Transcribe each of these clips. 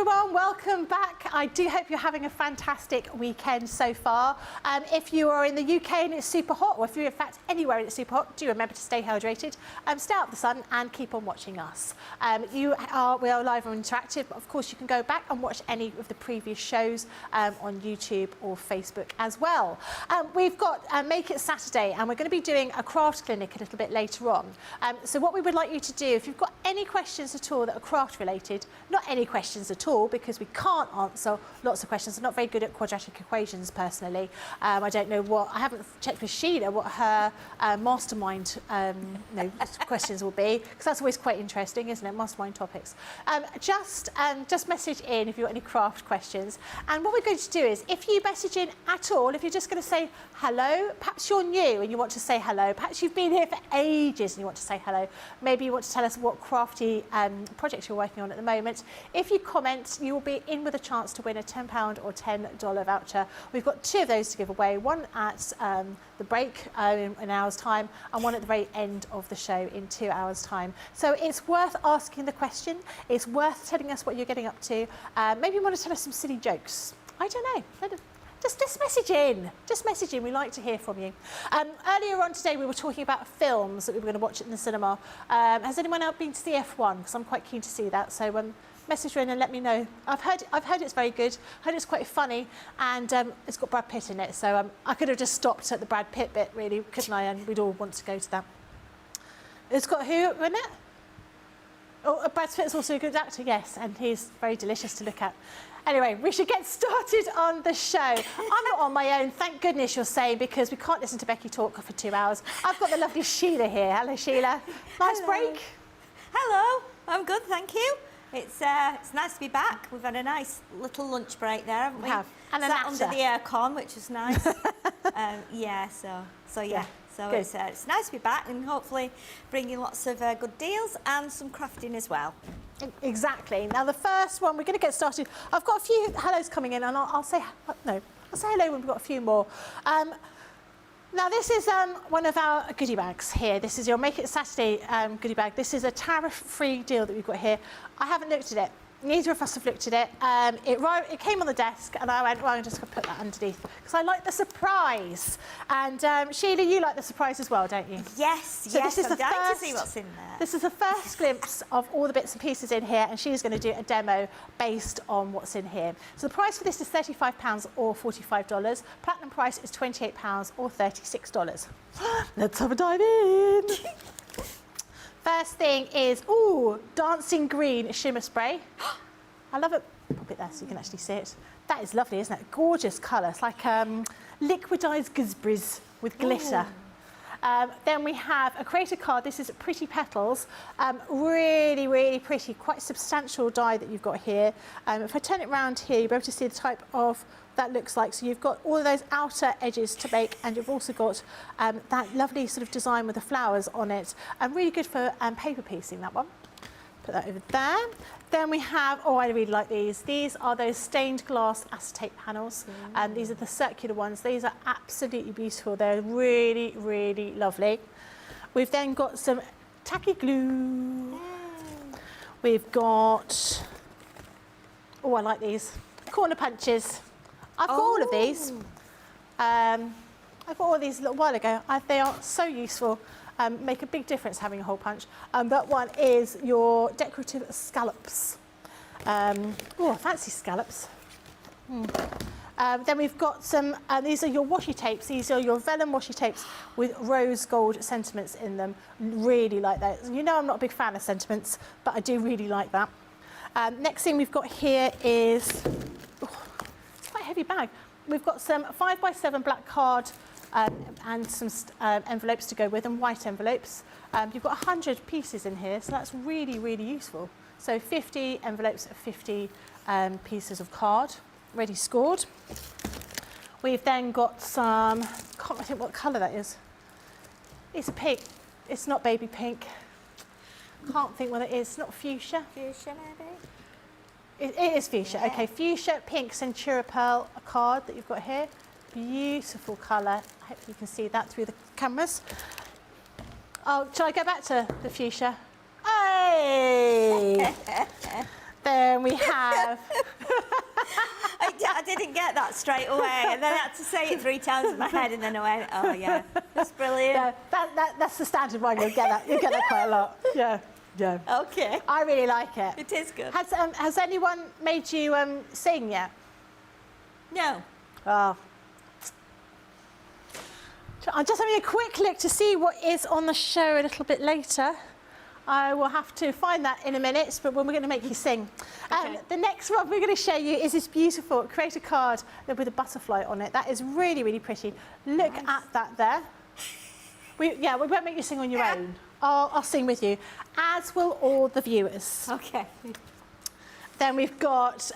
everyone, welcome back. I do hope you're having a fantastic weekend so far. If you are in the UK and it's super hot, or if you're in fact anywhere and it's super hot, do remember to stay hydrated, stay out of the sun and keep on watching us. We are live and interactive, but of course you can go back and watch any of the previous shows on YouTube or Facebook as well. We've got Make It Saturday, and we're going to be doing a craft clinic a little bit later on. So what we would like you to do, if you've got any questions at all that are craft related, not any questions at all, because we can't answer lots of questions. I'm not very good at quadratic equations personally. I don't know what, I haven't checked with Sheila what her mastermind questions will be, because that's always quite interesting, isn't it? Mastermind topics. Just message in if you've got any craft questions. And what we're going to do is, if you message in at all, if you're just going to say hello, perhaps you're new and you want to say hello, perhaps you've been here for ages and you want to say hello, maybe you want to tell us what crafty project you're working on at the moment. If you comment, you will be in with a chance to win a £10 or $10 voucher. We've got two of those to give away, one at the break in an hour's time, and one at the very end of the show in 2 hours' time. So it's worth asking the question, it's worth telling us what you're getting up to. Maybe you want to tell us some silly jokes. I don't know. Just message in. Just message in. We like to hear from you. Earlier on today, we were talking about films that we were going to watch in the cinema. Has anyone else been to the F1? Because I'm quite keen to see that. So message in and let me know. I've heard it's very good. I heard it's quite funny, and it's got Brad Pitt in it. So I could have just stopped at the Brad Pitt bit, really, couldn't I? And we'd all want to go to that. It's got who in it? Oh, Brad Pitt's also a good actor, yes, and he's very delicious to look at. Anyway, we should get started on the show. I'm not on my own, thank goodness you're saying, because we can't listen to Becky talk for 2 hours. I've got the lovely Sheila here. Hello, Sheila. Nice break? Hello, I'm good, thank you. It's nice to be back. We've had a nice little lunch break there, haven't we? We have. And a sat natter. under the aircon, which is nice. So yeah. So it's nice to be back and hopefully bring you lots of good deals and some crafting as well. Exactly. Now the first one, we're going to get started. I've got a few hellos coming in, and I'll say hello when we've got a few more. Now this is one of our goodie bags here. This is your Make It Saturday goodie bag. This is a tariff-free deal that we've got here. I haven't looked at it. Neither of us have looked at it. It came on the desk, and I went, well, I'm just going to put that underneath, because I like the surprise. And Sheila, you like the surprise as well, don't you? Yes, so yes, this is I'm dying to see what's in there. This is the first glimpse of all the bits and pieces in here, and she's going to do a demo based on what's in here. So the price for this is £35 or $45. Platinum price is £28 or $36. Let's have a dive in. First thing is, dancing green shimmer spray. I love it. Pop it there so you can actually see it. That is lovely, isn't it? Gorgeous colour. It's like liquidised gooseberries with glitter. Then we have a creator card. This is Pretty Petals. Really, really pretty, quite substantial die that you've got here. If I turn it around here, you'll be able to see the type of that looks like. So you've got all of those outer edges to make, and you've also got that lovely sort of design with the flowers on it. Really good for paper piecing, that one. Put that over there. Then we have, I really like these. These are those stained glass acetate panels. And these are the circular ones. These are absolutely beautiful. They're really, really lovely. We've then got some tacky glue. We've got, I like these. Corner punches. I've got all of these. I got all these a little while ago. They are so useful. Make a big difference having a hole punch. That one is your decorative scallops. Fancy scallops. Then we've got some, these are your washi tapes. These are your vellum washi tapes with rose gold sentiments in them. Really like that. You know I'm not a big fan of sentiments, but I do really like that. Next thing we've got here is, it's quite a heavy bag. We've got some 5x7 black card and some envelopes to go with, and white envelopes. You've got 100 pieces in here, so that's really, really useful. So 50 envelopes, 50 pieces of card, ready scored. We've then got some, I can't think what colour that is. It's a pink, it's not baby pink. Can't think what it is, not fuchsia. Fuchsia, maybe? It is fuchsia, yeah. Okay, fuchsia, pink, Centura Pearl, a card that you've got here. Beautiful colour. Hopefully you can see that through the cameras. Shall I go back to the fuchsia? Hey! Then we have... I didn't get that straight away, and then I had to say it 3 times in my head, and then I went, oh yeah, that's brilliant. Yeah, that's the standard one. You'll get that quite a lot. Yeah, yeah. Okay. I really like it. It is good. Has anyone made you sing yet? No. Oh. I'm just having a quick look to see what is on the show a little bit later. I will have to find that in a minute, but when we're going to make you sing. Okay. The next one we're going to show you is this beautiful create a card with a butterfly on it. That is really, really pretty. Look at that there. We won't make you sing on your own. I'll sing with you, as will all the viewers. Okay. Then we've got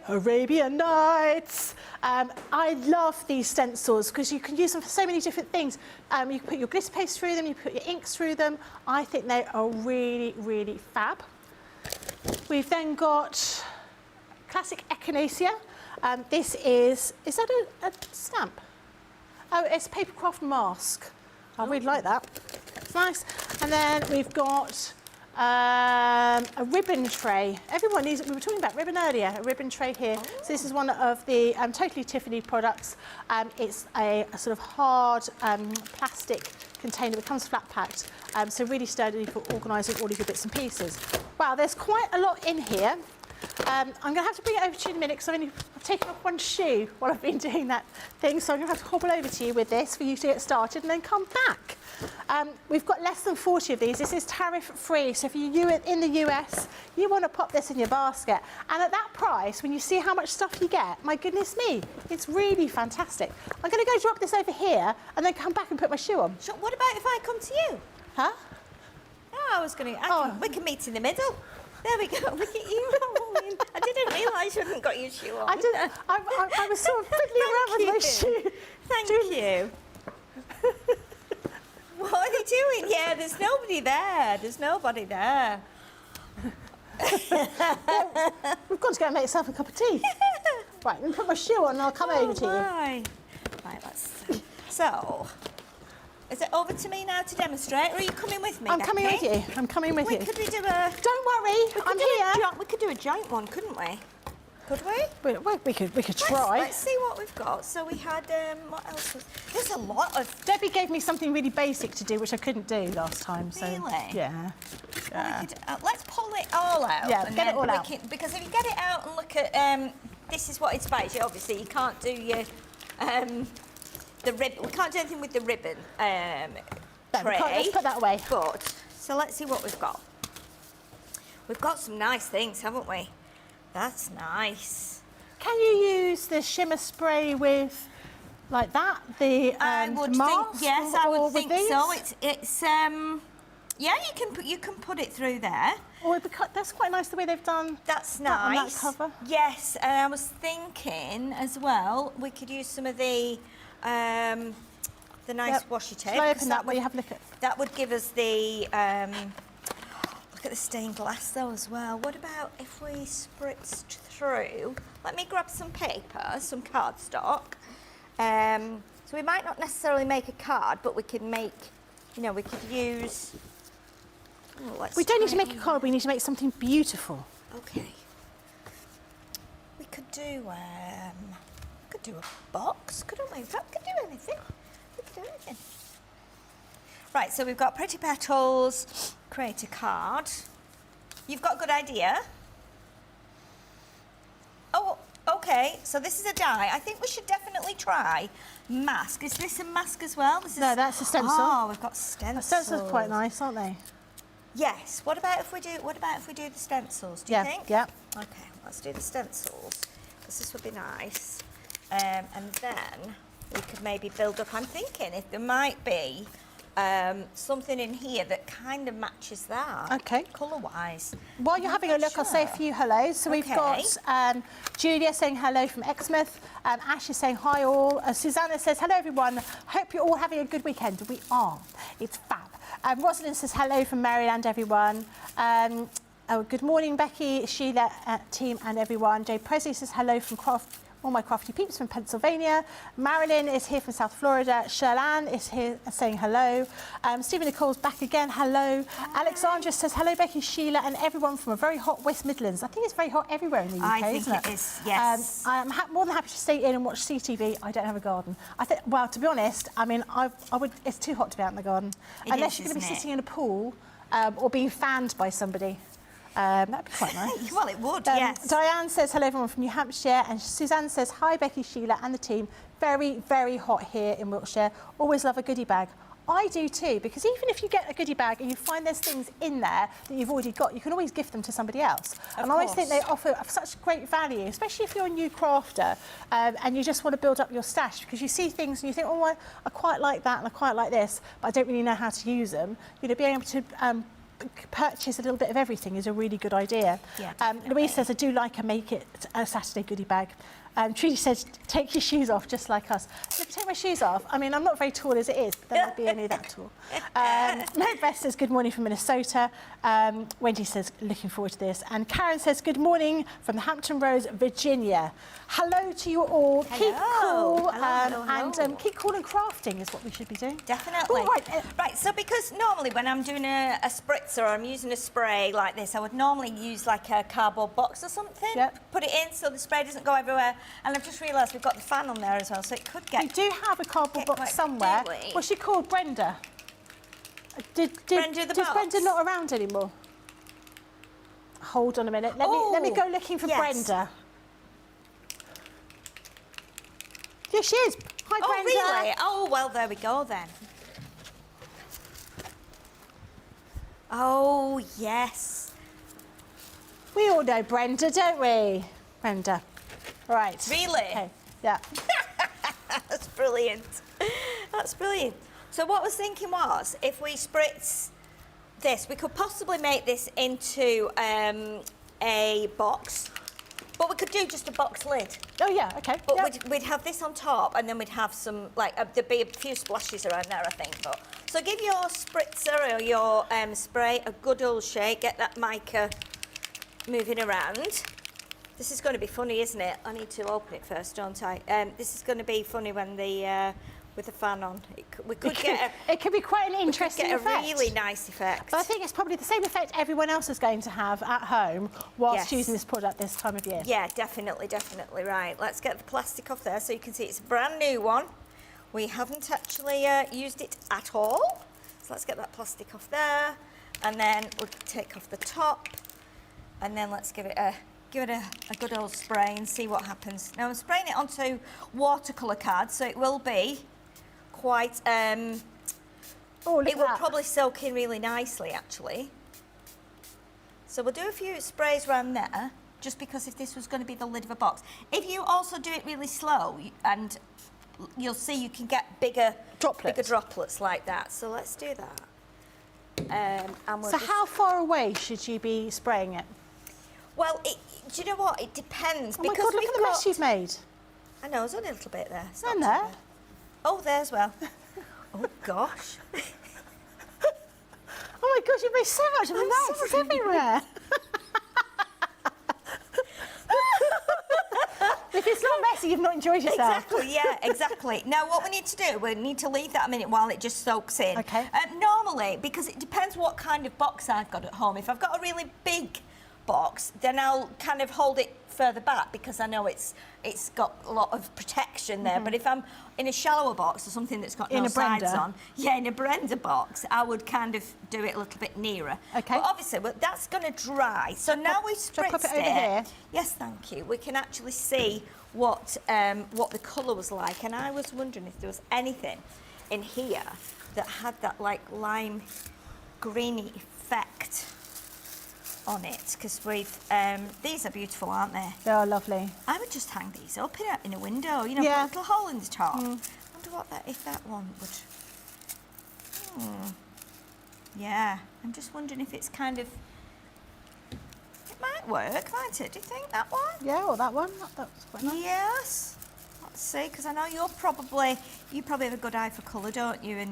Arabian Nights. I love these stencils because you can use them for so many different things. You can put your glitter paste through them, you put your inks through them. I think they are really, really fab. We've then got classic echinacea. This is that a stamp? Oh, it's a paper craft mask. I really like that. It's nice. And then we've got a ribbon tray. Everyone needs, we were talking about ribbon earlier, a ribbon tray here. Oh. So this is one of the Totally Tiffany products. It's a sort of hard plastic container that comes flat packed. So really sturdy for organising all of your bits and pieces. Wow, there's quite a lot in here. I'm going to have to bring it over to you in a minute because I've taken off one shoe while I've been doing that thing. So I'm going to have to hobble over to you with this for you to get started and then come back. We've got less than 40 of these. This is tariff free. So if you're in the US, you want to pop this in your basket. And at that price, when you see how much stuff you get, my goodness me, it's really fantastic. I'm going to go drop this over here and then come back and put my shoe on. So what about if I come to you? Huh? Oh, I was going to, we can meet in the middle. There we go. Look at you. I didn't realise you hadn't got your shoe on. I was sort of fiddling around with my shoe. Thank you. What are they doing? Yeah, there's nobody there. There's nobody there. We've got to go and make yourself a cup of tea. Right, let me put my shoe on and I'll come over to you. Right, let's see. So, is it over to me now to demonstrate, or are you coming with me, I'm coming with you. I'm coming with you. Could we do a... Don't worry, I'm here. We could do a joint one, couldn't we? Could we? We could try. Let's see what we've got. So we had, what else was... There's a lot of... Debbie gave me something really basic to do, which I couldn't do last time. So, really? Yeah. Well, we could, let's pull it all out. Yeah, get it all out. Because if you get it out and look at... this is what inspires you, obviously. You can't do your... the ribbon. We can't do anything with the ribbon tray. Let's put that away. But, so let's see what we've got. We've got some nice things, haven't we? That's nice. Can you use the shimmer spray with, like that, the mask? Yes, I would think these? so. It's yeah, you can put it through there. Or that's quite nice the way they've done. That's nice. On that cover. Yes, and I was thinking as well we could use some of the nice washi tape. Shall I open that? Will you have a look at? That would give us the look at the stained glass though as well. What about if we spritzed through? Let me grab some paper, some cardstock. So we might not necessarily make a card, but we can make, we could use. We don't need to make a card. We need to make something beautiful. Okay. We could do a box, couldn't we? In fact, we could do anything. We could do anything. Right, so we've got pretty petals, create a card. You've got a good idea. Oh, okay, so this is a die. I think we should definitely try mask. Is this a mask as well? No, that's a stencil. Oh, we've got stencils. The stencils are quite nice, aren't they? Yes. What about if we do the stencils? Do you think? Yeah. Okay, let's do the stencils because this would be nice. And then we could maybe build up. I'm thinking if there might be something in here that kind of matches that. Okay. Colour-wise. While you're having a look, I'll say a few hellos. So we've got Julia saying hello from Exmouth. Ash is saying hi all. Susanna says hello everyone. Hope you're all having a good weekend. We are. It's fab. Rosalind says hello from Maryland everyone. Good morning Becky, Sheila, team and everyone. Jay Presley says hello from all my crafty peeps from Pennsylvania. Marilyn is here from South Florida. Sheila is here saying hello. Stephen Nicole's back again, hello. Hi. Alexandra says, hello Becky, Sheila and everyone from a very hot West Midlands. I think it's very hot everywhere in the UK, I think isn't it? It is, yes. I'm more than happy to stay in and watch CTV. I don't have a garden. I think, well, to be honest, I mean, I would. It's too hot to be out in the garden. Unless you're going to be sitting in a pool or being fanned by somebody. That'd be quite nice. Well, it would, yes. Diane says, hello everyone from New Hampshire. And Suzanne says, hi Becky, Sheila and the team. Very, very hot here in Wiltshire. Always love a goodie bag. I do too, because even if you get a goodie bag and you find there's things in there that you've already got, you can always gift them to somebody else. And I always think they offer such great value, especially if you're a new crafter and you just want to build up your stash, because you see things and you think, oh, I quite like that and I quite like this, but I don't really know how to use them. You know, being able to purchase a little bit of everything is a really good idea. Yeah, Louise says, I do like a make it a Saturday goodie bag. Trudy says, take your shoes off, just like us. So if I take my shoes off, I mean, I'm not very tall as it is, but then I'd be only that tall. Mary Beth says, good morning from Minnesota. Wendy says, looking forward to this. And Karen says, good morning from the Hampton Roads, Virginia. Hello to you all. Hello. Keep cool. Hello. And keep cool and crafting is what we should be doing. Definitely. Ooh, right, so because normally when I'm doing a spritzer or I'm using a spray like this, I would normally use like a cardboard box or something. Yep. Put it in so the spray doesn't go everywhere. And I've just realised we've got the fan on there as well, so it could get... We do have a cardboard box somewhere. What's she called? Brenda? Brenda the box? Is Brenda not around anymore? Hold on a minute. Let me go looking for Brenda. Here she is. Hi, Brenda. Oh, really? Oh, well, there we go then. Oh, yes. We all know Brenda, don't we? Brenda. Right. Really? Okay. Yeah. That's brilliant. That's brilliant. So what I was thinking was, if we spritz this, we could possibly make this into a box, but we could do just a box lid. Oh, yeah, okay. But we'd have this on top, and then we'd have some, like, there'd be a few splashes around there, I think. But so give your spritzer or your spray a good old shake, get that mica moving around. This is going to be funny, isn't it? I need to open it first, don't I? This is going to be funny when with the fan on. It could be quite an interesting effect. Get a really nice effect. But I think it's probably the same effect everyone else is going to have at home whilst using this product this time of year. Yeah, definitely. Right, let's get the plastic off there so you can see it's a brand new one. We haven't actually used it at all. So let's get that plastic off there, and then we'll take off the top, and then let's give it a good old spray and see what happens. Now I'm spraying it onto watercolour cards, so it will be quite, it will probably soak in really nicely actually. So we'll do a few sprays around there, just because if this was going to be the lid of a box. If you also do it really slow, and you'll see you can get bigger droplets like that. So let's do that. So how far away should you be spraying it? Well, do you know what? It depends. Oh my God, look at the mess you've made. I know, there's only a little bit there. And there. Oh, there as well. Oh, gosh. Oh my gosh, you've made so much of the mess. It's everywhere. If it's not messy, you've not enjoyed yourself. Exactly, yeah, exactly. Now, what we need to do, we need to leave that a minute while it just soaks in. Okay. Normally, because it depends what kind of box I've got at home. If I've got a really big box, then I'll kind of hold it further back because I know it's got a lot of protection there. But if I'm in a shallower box or something that's got no sides on, in a blender box, I would kind of do it a little bit nearer. Okay. But obviously, that's going to dry. So now we've spritzed pop it over here. Yes, thank you. We can actually see what the colour was like, and I was wondering if there was anything in here that had that like lime greeny effect on it, because we've these are beautiful, aren't they? They are lovely. I would just hang these up in a window, you know, put a little hole in the top. I wonder if that one would. Yeah, I'm just wondering if it's kind of. It might work, might it? Do you think that one? Yeah, or that one. That's quite nice. Yes. Let's see, because I know you probably have a good eye for colour, don't you?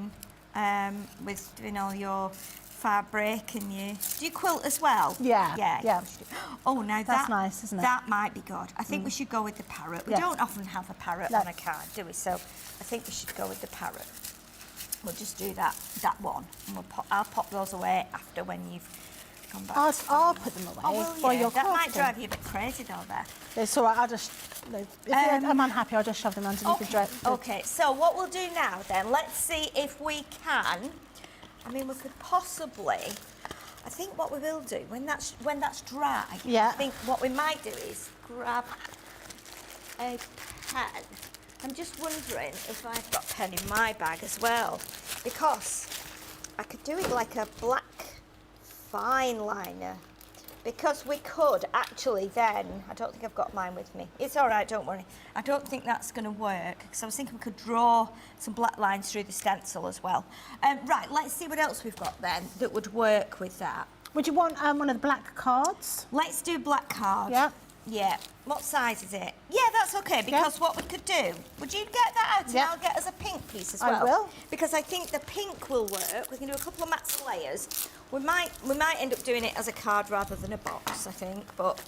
And with doing all your fabric and do you quilt as well? Yeah, Yeah. yeah. Oh, now That's nice, isn't it? That might be good. I think we should go with the parrot. We Yeah. don't often have a parrot No. on a card, do we? So I think we should go with the parrot. We'll just do that one, and I'll pop those away after when you've gone back. I'll put them away Oh, will while you? you're That might crafting. drive you a bit crazy though there. It's all right. I'll just. If I'm unhappy, I'll just shove them underneath the dress. Okay, so what we'll do now then, let's see if we can. I mean, we could possibly. I think what we will do when that's dry. Yeah. I think what we might do is grab a pen. I'm just wondering if I've got a pen in my bag as well, because I could do it like a black fine liner. Because we could actually then, I don't think I've got mine with me. It's all right, don't worry. I don't think that's going to work, because I was thinking we could draw some black lines through the stencil as well. Right, let's see what else we've got then that would work with that. Would you want one of the black cards? Let's do black card. Yeah. Yeah. What size is it? Yeah, that's okay, because what we could do, would you get that out and I'll get us a pink piece as well? I will. Because I think the pink will work. We can do a couple of mats of layers. We might end up doing it as a card rather than a box, I think, but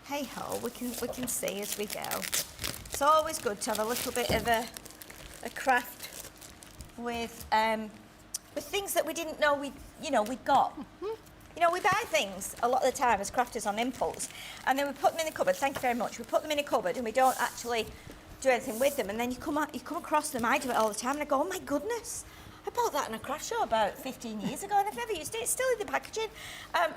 hey ho, we can see as we go. It's always good to have a little bit of a craft with things that we didn't know we'd got. You know, we buy things a lot of the time as crafters on impulse, and then we put them in the cupboard. Thank you very much. We put them in a cupboard, and we don't actually do anything with them. And then you come across them. I do it all the time, and I go, oh my goodness, I bought that in a craft show about 15 years ago, and I've never used it. It's still in the packaging.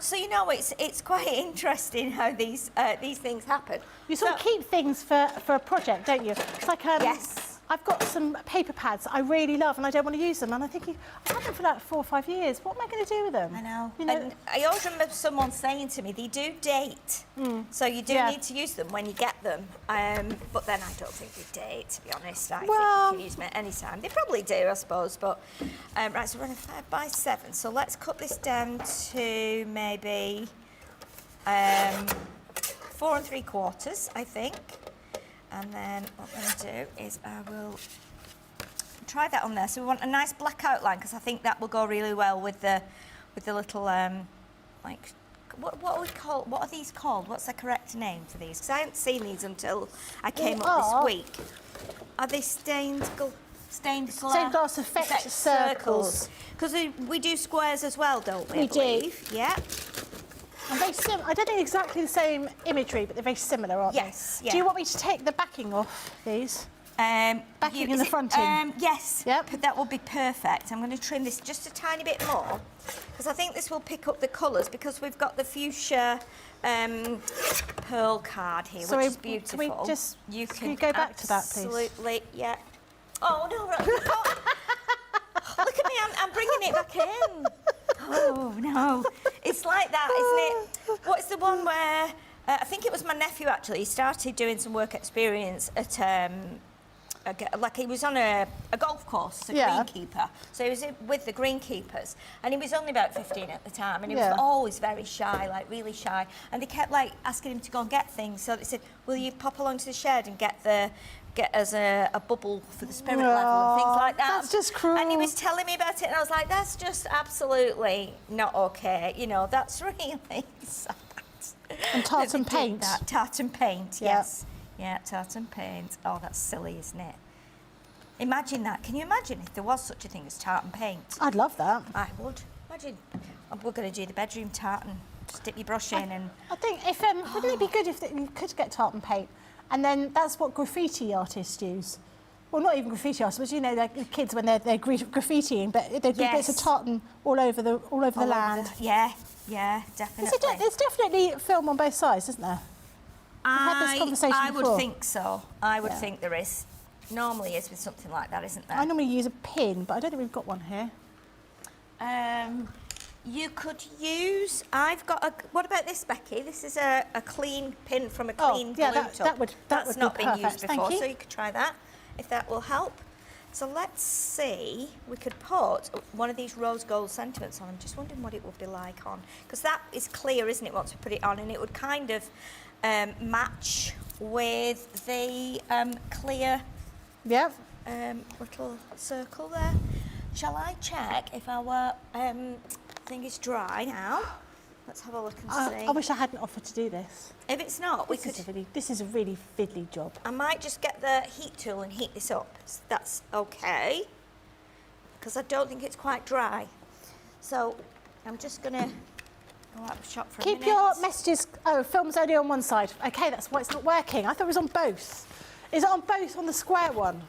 So you know, it's quite interesting how these things happen. You sort of keep things for a project, don't you? It's like yes. I've got some paper pads I really love and I don't want to use them, and I'm thinking, I've had them for like 4 or 5 years. What am I going to do with them? I know. You know? And I always remember someone saying to me, they do date. So you do need to use them when you get them. But then I don't think they date, to be honest. I think you can use them at any time. They probably do, I suppose. But right, so we're running 5 by 7. So let's cut this down to maybe 4 3/4, I think. And then what I'm going to do is I will try that on there. So we want a nice black outline, because I think that will go really well with the little like what are these called? What's the correct name for these? Because I hadn't seen these until I came up this week. Are they stained glass effect circles? Because we do squares as well, don't we? We do. Yeah. And very I don't think exactly the same imagery, but they're very similar, aren't Yes, they? yeah. Do you want me to take the backing off these? Backing and the fronting? Yes. Yep. That will be perfect. I'm going to trim this just a tiny bit more, because I think this will pick up the colours, because we've got the fuchsia pearl card here, which is beautiful. Can we just can you go back to that, please? Absolutely, yeah. Oh, no, look at me, I'm bringing it back in. Oh, no. It's like that, isn't it? What's the one where, I think it was my nephew, actually, he started doing some work experience at, like he was on a golf course, a greenkeeper. So he was with the greenkeepers, and he was only about 15 at the time, and he was always very shy, like really shy. And they kept like asking him to go and get things. So they said, will you pop along to the shed and get us a bubble for the spirit level and things like that. That's just cruel. And he was telling me about it, and I was like, that's just absolutely not okay. You know, that's really sad. And tartan paint. Tartan paint, yes. Yeah, tartan paint. Oh, that's silly, isn't it? Imagine that. Can you imagine if there was such a thing as tartan paint? I'd love that. I would. Imagine. We're going to do the bedroom tartan. Just dip your brush in and... I think wouldn't it be good if you could get tartan paint? And then that's what graffiti artists use. Well, not even graffiti artists, but you know, like the kids when they're graffitiing, but they do bits of tartan all over the land. Yeah, definitely. There's definitely film on both sides, isn't there? We've had this conversation I before. would think so. I would think there is. Normally is with something like that, isn't there? I normally use a pin, but I don't think we've got one here. You could use, I've got a, what about this, Becky? This is a clean pin from a clean glue tub. That's not been used before, so you could try that, if that will help. So let's see, we could put one of these rose gold sentiments on. I'm just wondering what it would be like on, because that is clear, isn't it, once we put it on, and it would kind of match with the clear little circle there. Shall I check if our think it's dry now. Let's have a look and see. I wish I hadn't offered to do this. If it's not, This is a really fiddly job. I might just get the heat tool and heat this up. That's okay. Because I don't think it's quite dry. So I'm just going to go out of the shop for a minute. Keep your messages... Oh, film's only on one side. OK, that's why it's not working. I thought it was on both. Is it on both on the square one?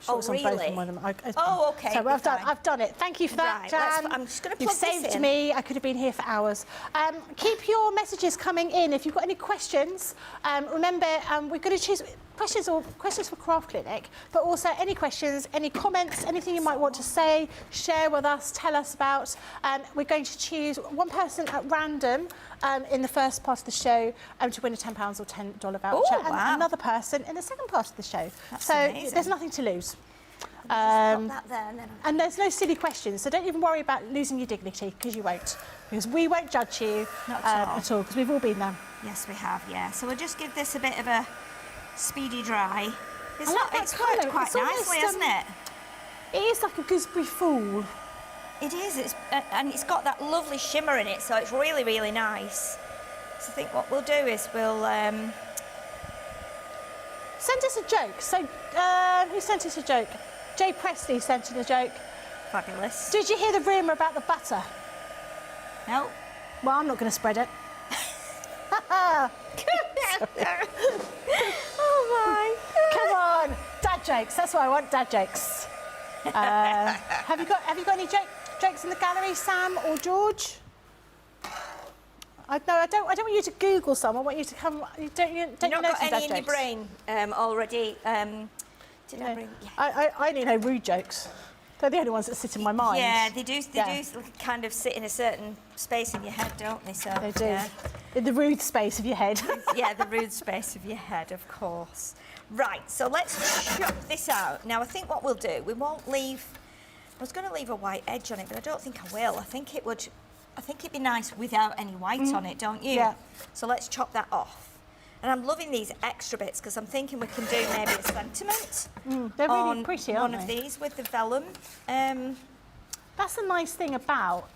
Oh, it's on really? both on one of them. Oh, OK. So I've done it. Thank you for that, Right, Jan. I'm just going to You've plug this saved in. me. I could have been here for hours. Keep your messages coming in. If you've got any questions, remember, we're going to choose questions for Craft Clinic, but also any questions, any comments, anything you might want to say, share with us, tell us about. We're going to choose one person at random in the first part of the show to win a £10 or $10 voucher, and wow. another person in the second part of the show. That's so amazing. there's nothing to lose. Just pop that there and then And there's no silly questions, so don't even worry about losing your dignity, because you won't. Because we won't judge you Not at all. because we've all been there. Yes, we have, yeah. So we'll just give this a bit of a speedy dry. It's, I like that it's colour. worked quite It's almost, nicely, hasn't it? It is like a gooseberry fall. It is, and it's got that lovely shimmer in it, so it's really, really nice. So I think what we'll do is we'll... Send us a joke. So, who sent us a joke? Jay Presley sent in a joke. Fabulous. Did you hear the rumour about the butter? No. Well, I'm not going to spread it. Oh my. Come on, dad jokes. That's what I want, dad jokes. Have you got any jokes in the gallery, Sam or George? I don't want you to Google some. I want you to come. Don't you You've not know got some any dad in your jokes? brain I bring? Yeah. I only know rude jokes. They're the only ones that sit in my mind. Yeah, they do kind of sit in a certain space in your head, don't they? So They do. Yeah. In the rude space of your head. Yeah, the rude space of your head, of course. Right, so let's chop this out. Now, I think what we'll do, we won't leave... I was going to leave a white edge on it, but I don't think I will. I think it'd be nice without any white on it, don't you? Yeah. So let's chop that off. And I'm loving these extra bits because I'm thinking we can do maybe a sentiment They're really on pretty, one aren't of they? these with the vellum. That's the nice thing about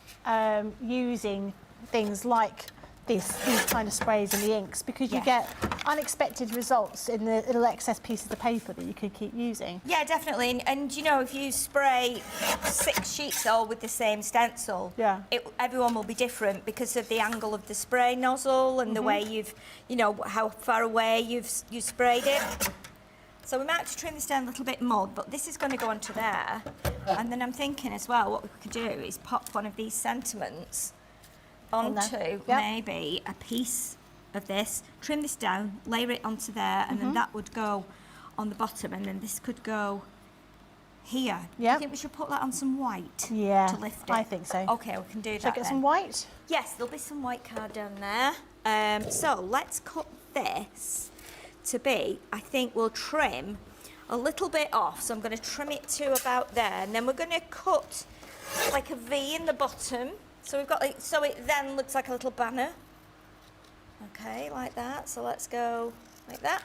using things like these kind of sprays and the inks, because you Yeah. get unexpected results in the little excess pieces of paper that you could keep using. Yeah, definitely. And you know, if you spray 6 sheets all with the same stencil, Yeah. everyone will be different because of the angle of the spray nozzle and the way how far away you sprayed it. So we might have to trim this down a little bit more, but this is going to go onto there. And then I'm thinking as well, what we could do is pop one of these sentiments onto Yep. maybe a piece of this, trim this down, layer it onto there, and then that would go on the bottom, and then this could go here. Do Yep. you think we should put that on some white Yeah, to lift it? I think so. Okay, we can do Shall I that get then. some white? Yes, there'll be some white card down there. So let's cut this to be, I think we'll trim a little bit off. So I'm going to trim it to about there, and then we're going to cut like a V in the bottom. So we've got so it then looks like a little banner. Okay, like that. So let's go like that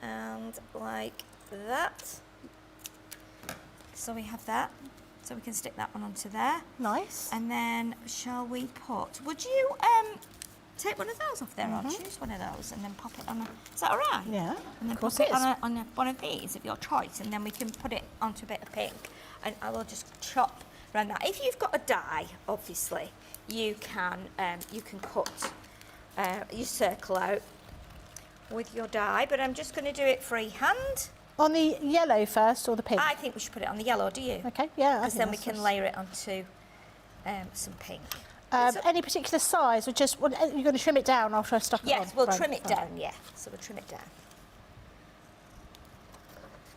and like that. So we have that. So we can stick that one onto there. Nice. And then shall we put, would you take one of those off there or choose one of those and then pop it on a, is that all right? Yeah, And then of course pop it it is. on one of these of your choice, and then we can put it onto a bit of pink, and I will just chop around that. If you've got a die, obviously, you can cut your circle out with your die, but I'm just going to do it freehand. On the yellow first or the pink? I think we should put it on the yellow, do you? Okay, yeah. Because then we can layer it onto some pink. So- Any particular size, or just you're going to trim it down after I stuck it on? Yes, we'll Right, trim it fine. down, yeah. So we'll trim it down.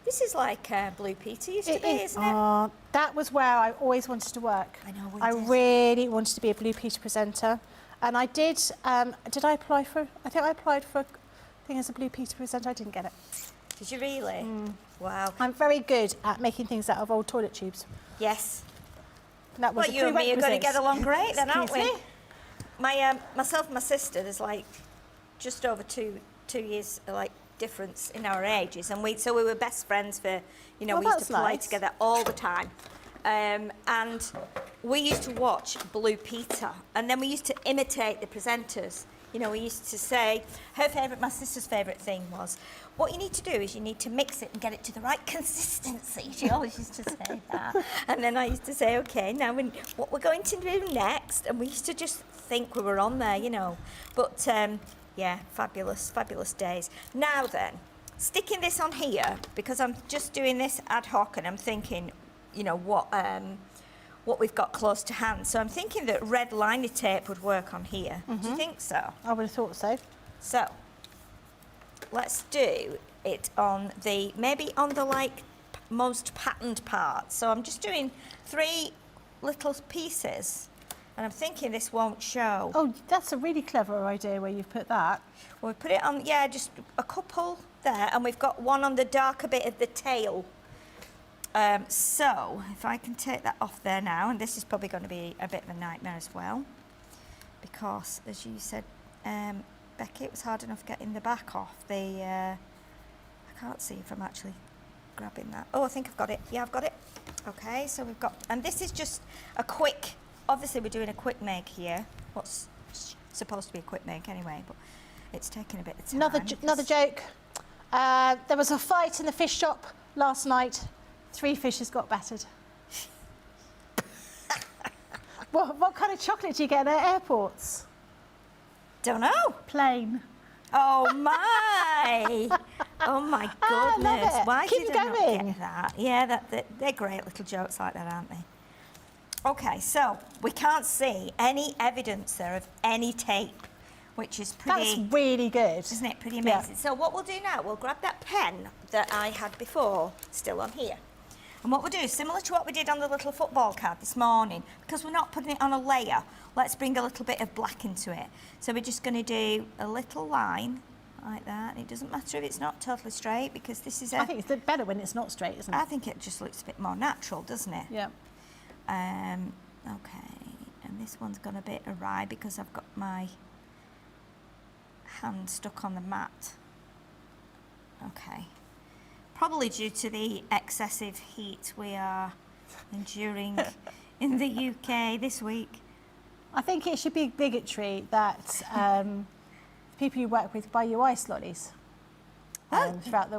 This is like Blue Peter used to be, isn't it? That was where I always wanted to work. I know, we I did. really wanted to be a Blue Peter presenter. And I did, I apply for, I think I applied for a thing as a Blue Peter presenter. I didn't get it. Did you really? Wow. I'm very good at making things out of old toilet tubes. Yes. That was Well, a you and me are going to prerequisite. get along great then, aren't we? Excuse me? Myself and my sister, there's like just over two years like difference in our ages, and so we were best friends for, we Oh, used to that's play nice. together all the time. And we used to watch Blue Peter, and then we used to imitate the presenters. You know, we used to say, my sister's favourite thing was, what you need to do is you need to mix it and get it to the right consistency. She always used to say that. And then I used to say, okay, now what we're going to do next, and we used to just think we were on there, you know. But yeah, fabulous, fabulous days. Now then, sticking this on here, because I'm just doing this ad hoc and I'm thinking, you know, what we've got close to hand. So I'm thinking that red liner tape would work on here. Do you think so? I would have thought so. So let's do it on the, maybe on the like most patterned part. So I'm just doing 3 little pieces, and I'm thinking this won't show. Oh, that's a really clever idea where you've put that. Well, we put it on, yeah, just a couple there, and we've got one on the darker bit of the tail. So if I can take that off there now, and this is probably going to be a bit of a nightmare as well, because as you said, Becky, it was hard enough getting the back off. I can't see if I'm actually grabbing that. Oh, I think I've got it. Yeah, I've got it. Okay, so we've got, and this is just a quick, obviously we're doing a quick make here. What's supposed to be a quick make anyway, but it's taking a bit of time. Another joke. There was a fight in the fish shop last night. 3 fishes got battered. What kind of chocolate do you get at airports? Don't know. Plain. Oh my! Oh my goodness! Love it. Why Keep did I not going. get that? Yeah, they're great little jokes like that, aren't they? Okay, so we can't see any evidence there of any tape, which is pretty. That's really good. Isn't it pretty amazing? Yeah. So what we'll do now, we'll grab that pen that I had before, still on here. And what we'll do is similar to what we did on the little football card this morning, because we're not putting it on a layer, let's bring a little bit of black into it. So we're just going to do a little line like that. It doesn't matter if it's not totally straight, because this is I think it's better when it's not straight, isn't it? I think it just looks a bit more natural, doesn't it? Yeah. Okay, and this one's gone a bit awry because I've got my hand stuck on the mat. Okay. Probably due to the excessive heat we are enduring in the UK this week. I think it should be bigotry that people you work with buy you ice lollies throughout the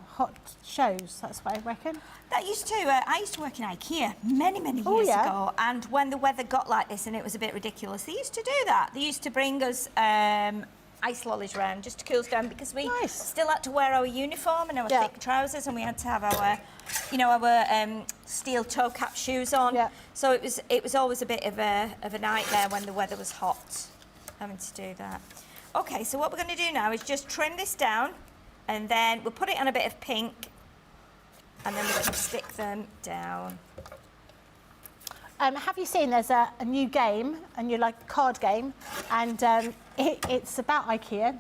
hot shows. That's what I reckon. That used to, I used to work in IKEA many years ago, and when the weather got like this and it was a bit ridiculous, they used to do that. They used to bring us ice lollies round just to cool us down, because we still had to wear our uniform and our thick trousers, and we had to have our, you know, our steel toe cap shoes on. Yeah. So it was always a bit of a nightmare when the weather was hot, having to do that. Okay, so what we're going to do now is just trim this down, and then we'll put it on a bit of pink, and then we can stick them down. Have you seen there's a new game, a new card game, and it's about IKEA,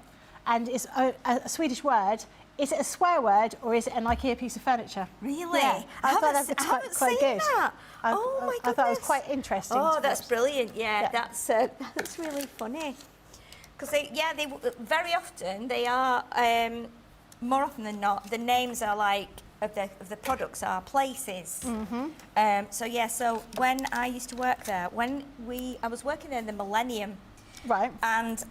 and it's a Swedish word. Is it a swear word or is it an IKEA piece of furniture? Really? Yeah, I thought that was quite good. That. Oh my goodness! I thought it was quite interesting. Oh, that's brilliant! Yeah, that's really funny. Because they very often they are more often than not the names are like. Of the products are places. So yeah, so when I used to work there, I was working in the Millennium, right? And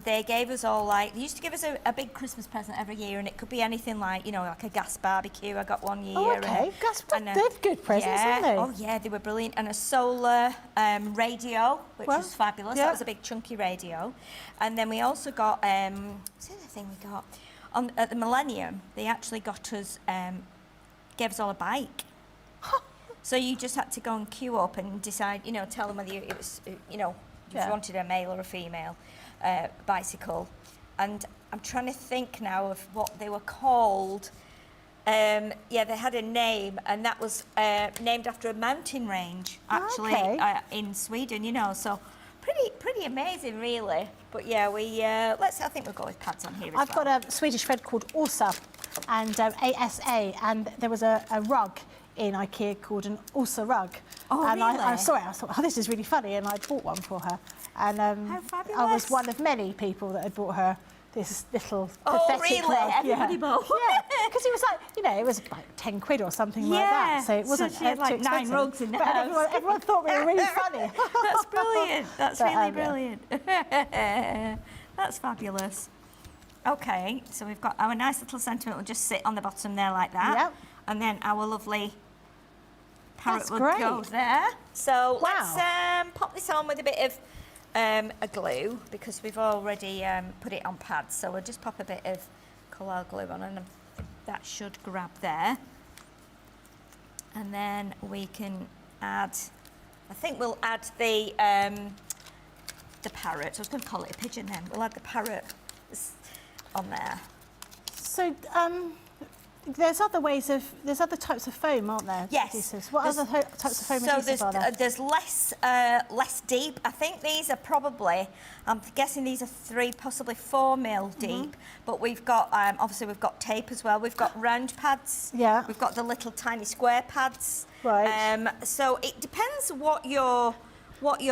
they gave us all they used to give us a big Christmas present every year, and it could be anything like, you know, like a gas barbecue. I got one year. Oh, okay. They're good presents, aren't they? Oh yeah, they were brilliant. And a solar radio, which was fabulous. That was a big chunky radio. And then we also got what's the other thing we got? At the Millennium, they actually got us, gave us all a bike. So you just had to go and queue up and decide, you know, tell them whether it was, you know, if you wanted a male or a female bicycle. And I'm trying to think now of what they were called. Yeah, they had a name, and that was named after a mountain range, actually, in Sweden, you know, so pretty amazing, really. But yeah, I think we'll go with pads on here as I've got a Swedish friend called Åsa, and ASA, and there was a rug in IKEA called an Åsa rug. Oh, and really? I saw it, I thought, oh, this is really funny, and I bought one for her. And how fabulous. I was one of many people that had bought her this little pathetic really? rug. Everybody bought one? Because it was like, you know, it was like 10 quid or something like that. So it wasn't she had too like expensive. 9 rugs in the But house. everyone thought we were really funny. That's brilliant. That's But, really yeah. brilliant. That's fabulous. Okay, so we've got our nice little sentiment will just sit on the bottom there like that. Yep. And then our lovely parrot That's will great. go there. So Wow. let's pop this on with a bit of a glue because we've already put it on pads. So we'll just pop a bit of colour glue on and that should grab there. And then we can add, I think we'll add the parrot. I was going to call it a pigeon then. We'll add the parrot on there. So there's other types of foam, aren't there? Yes. Adhesives? What There's- other types of foam So adhesives are there? there's less deep. I think these are probably, I'm guessing these are 3, possibly 4 mil deep. But we've got, obviously we've got tape as well. We've got round pads. Yeah. We've got the little tiny square pads. Right. So it depends what you're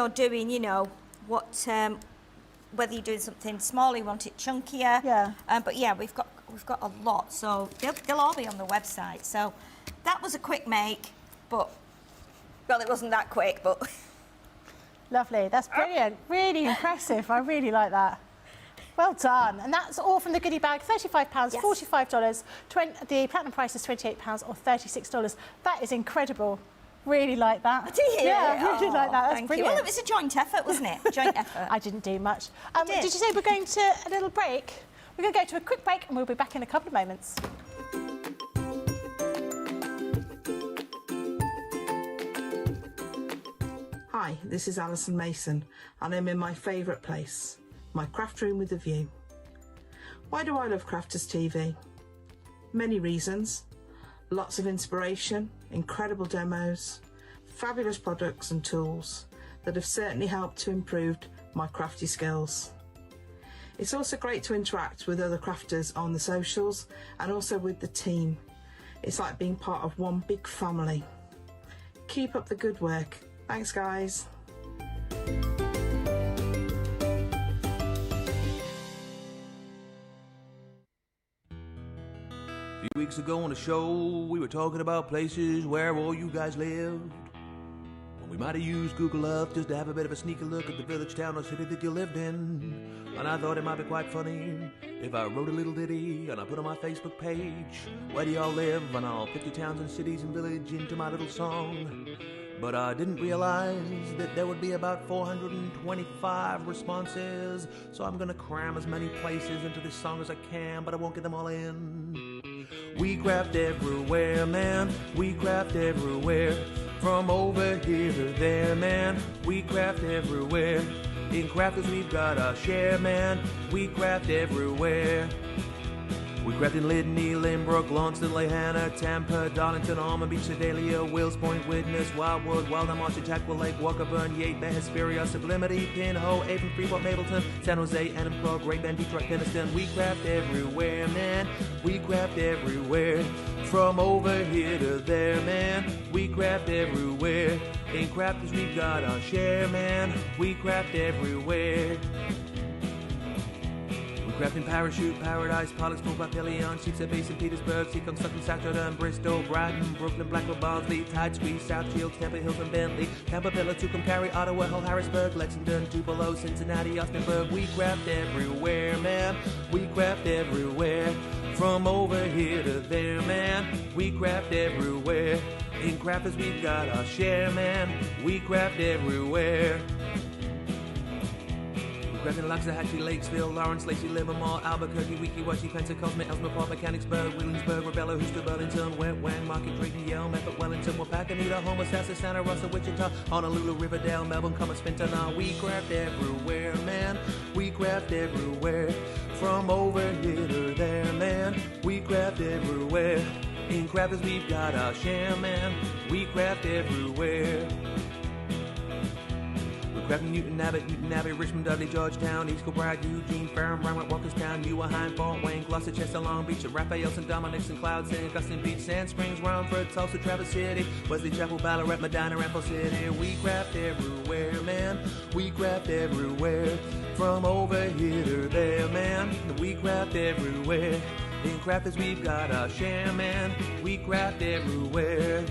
doing, you know, whether you're doing something small, you want it chunkier. Yeah. But yeah, we've got a lot, so they'll all be on the website. So that was a quick make, but well, it wasn't that quick, but Lovely. That's brilliant. Really impressive. I really like that. Well done. And that's all from the goodie bag. £35, Yes. $45. The platinum price is £28 or $36. That is incredible. Really like that. do you? Yeah, I really Oh, like that. That's thank brilliant. you. Well, it was a joint effort, wasn't it? Joint effort. I didn't do much. did. Did you say we're going to a little break? We're going to go to a quick break and we'll be back in a couple of moments. Hi, this is Alison Mason and I'm in my favourite place, my craft room with a view. Why do I love Crafters TV? Many reasons. Lots of inspiration, incredible demos, fabulous products and tools that have certainly helped to improve my crafty skills. It's also great to interact with other crafters on the socials and also with the team. It's like being part of one big family. Keep up the good work. Thanks, guys. A few weeks ago on the show, we were talking about places where all you guys lived. Well, we might have used Google Earth just to have a bit of a sneaky look at the village, town, or city that you lived in. And I thought it might be quite funny if I wrote a little ditty and I put on my Facebook page, where do y'all live? And I'll put your towns and cities and village into my little song. But I didn't realize that there would be about 425 responses, so I'm gonna cram as many places into this song as I can, but I won't get them all in. We craft everywhere, man. We craft everywhere. From over here to there, man. We craft everywhere. In crafters we've got our share, man. We craft everywhere. We craft in Lydney, Lynbrook, Launceston, Lehana, Tampa, Darlington, Almond Beach, Sedalia, Wills Point, Widnes, Wildwood, Wildham, Archer, Jackwell Lake, Walkerburn, Yate, Bay, Hesperia, Sublimity, Pinhole, Avon, Freeport, Mapleton, San Jose, Annenberg, Great Bend, Detroit, Peniston. We craft everywhere, man. We craft everywhere. From over here to there, man. We craft everywhere. In crafters we've got our share, man. We craft everywhere. Craft in Parachute, Paradise, Paulus, Papillion, Sheepshead Bay, St. Petersburg, Seacon, Sutton, Saturday, Bristol, Brighton, Brooklyn, Blackwell, Barnsley, Tide Squeeze, South Shields, Tampa, Hilton, Bentley, Tampa, Pillar, Tucumcari, Cary, Ottawa, Hull, Harrisburg, Lexington, Tupelo, Cincinnati, Austinburg. We craft everywhere, man. We craft everywhere. From over here to there, man. We craft everywhere. In crafters we've got our share, man. We craft everywhere. Craft in Loxahatchee, Lakesville, Lawrence, Lacey, Livermore, Albuquerque, Weeki, Washi, Pensacola, Ellsmere Port, Mechanicsburg, Williamsburg, Rebella, Houston, Burlington, Wet Wang, Market, Drayton, Yale, Memphis, Wellington, Wapakoneta, Homer, Sassa, Santa Rosa, Wichita, Honolulu, Riverdale, Melbourne, Commerce, Fentanyl. We craft everywhere, man. We craft everywhere. From over here to there, man. We craft everywhere. In crafters we've got our share, man. We craft everywhere. Craft Newton Abbey, Richmond, Dudley, Georgetown, East Kilbride, Eugene, Ferrum, Round, Walkerstown, Newarheim, Fort Wayne, Gloucester, Chester, Long Beach, Raphael, St. Dominic, St. Cloud, St. Augustine Beach, Sand Springs, Romford, Tulsa, Traverse City, Wesley Chapel, Ballarat, Medina, Ramble City. We craft everywhere, man. We craft everywhere. From over here to there, man. We craft everywhere. In crafters we've got our share, man. We craft everywhere.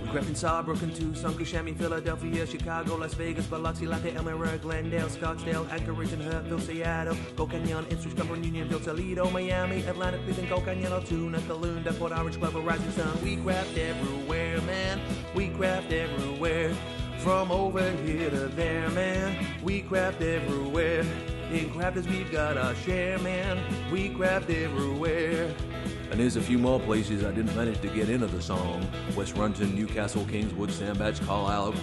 We craft in Sawbrook and Tucson, Kissimmee, Philadelphia, Chicago, Las Vegas, Biloxi, Latte, Elmira, Glendale, Scottsdale, Anchorage and Hertville, Seattle, Gold Canyon, Ipswich, Cumberland, Unionville, Toledo, Miami, Atlanta, Cleveland, Gold Canyon, Altoona, Calounda, Port Orange, Glover, Rising Sun. We craft everywhere, man. We craft everywhere. From over here to there, man. We craft everywhere. In crafters we've got our share, man. We craft everywhere. And there's a few more places I didn't manage to get into the song. West Runton, Newcastle, Kingswood, Sandbach, Carlisle,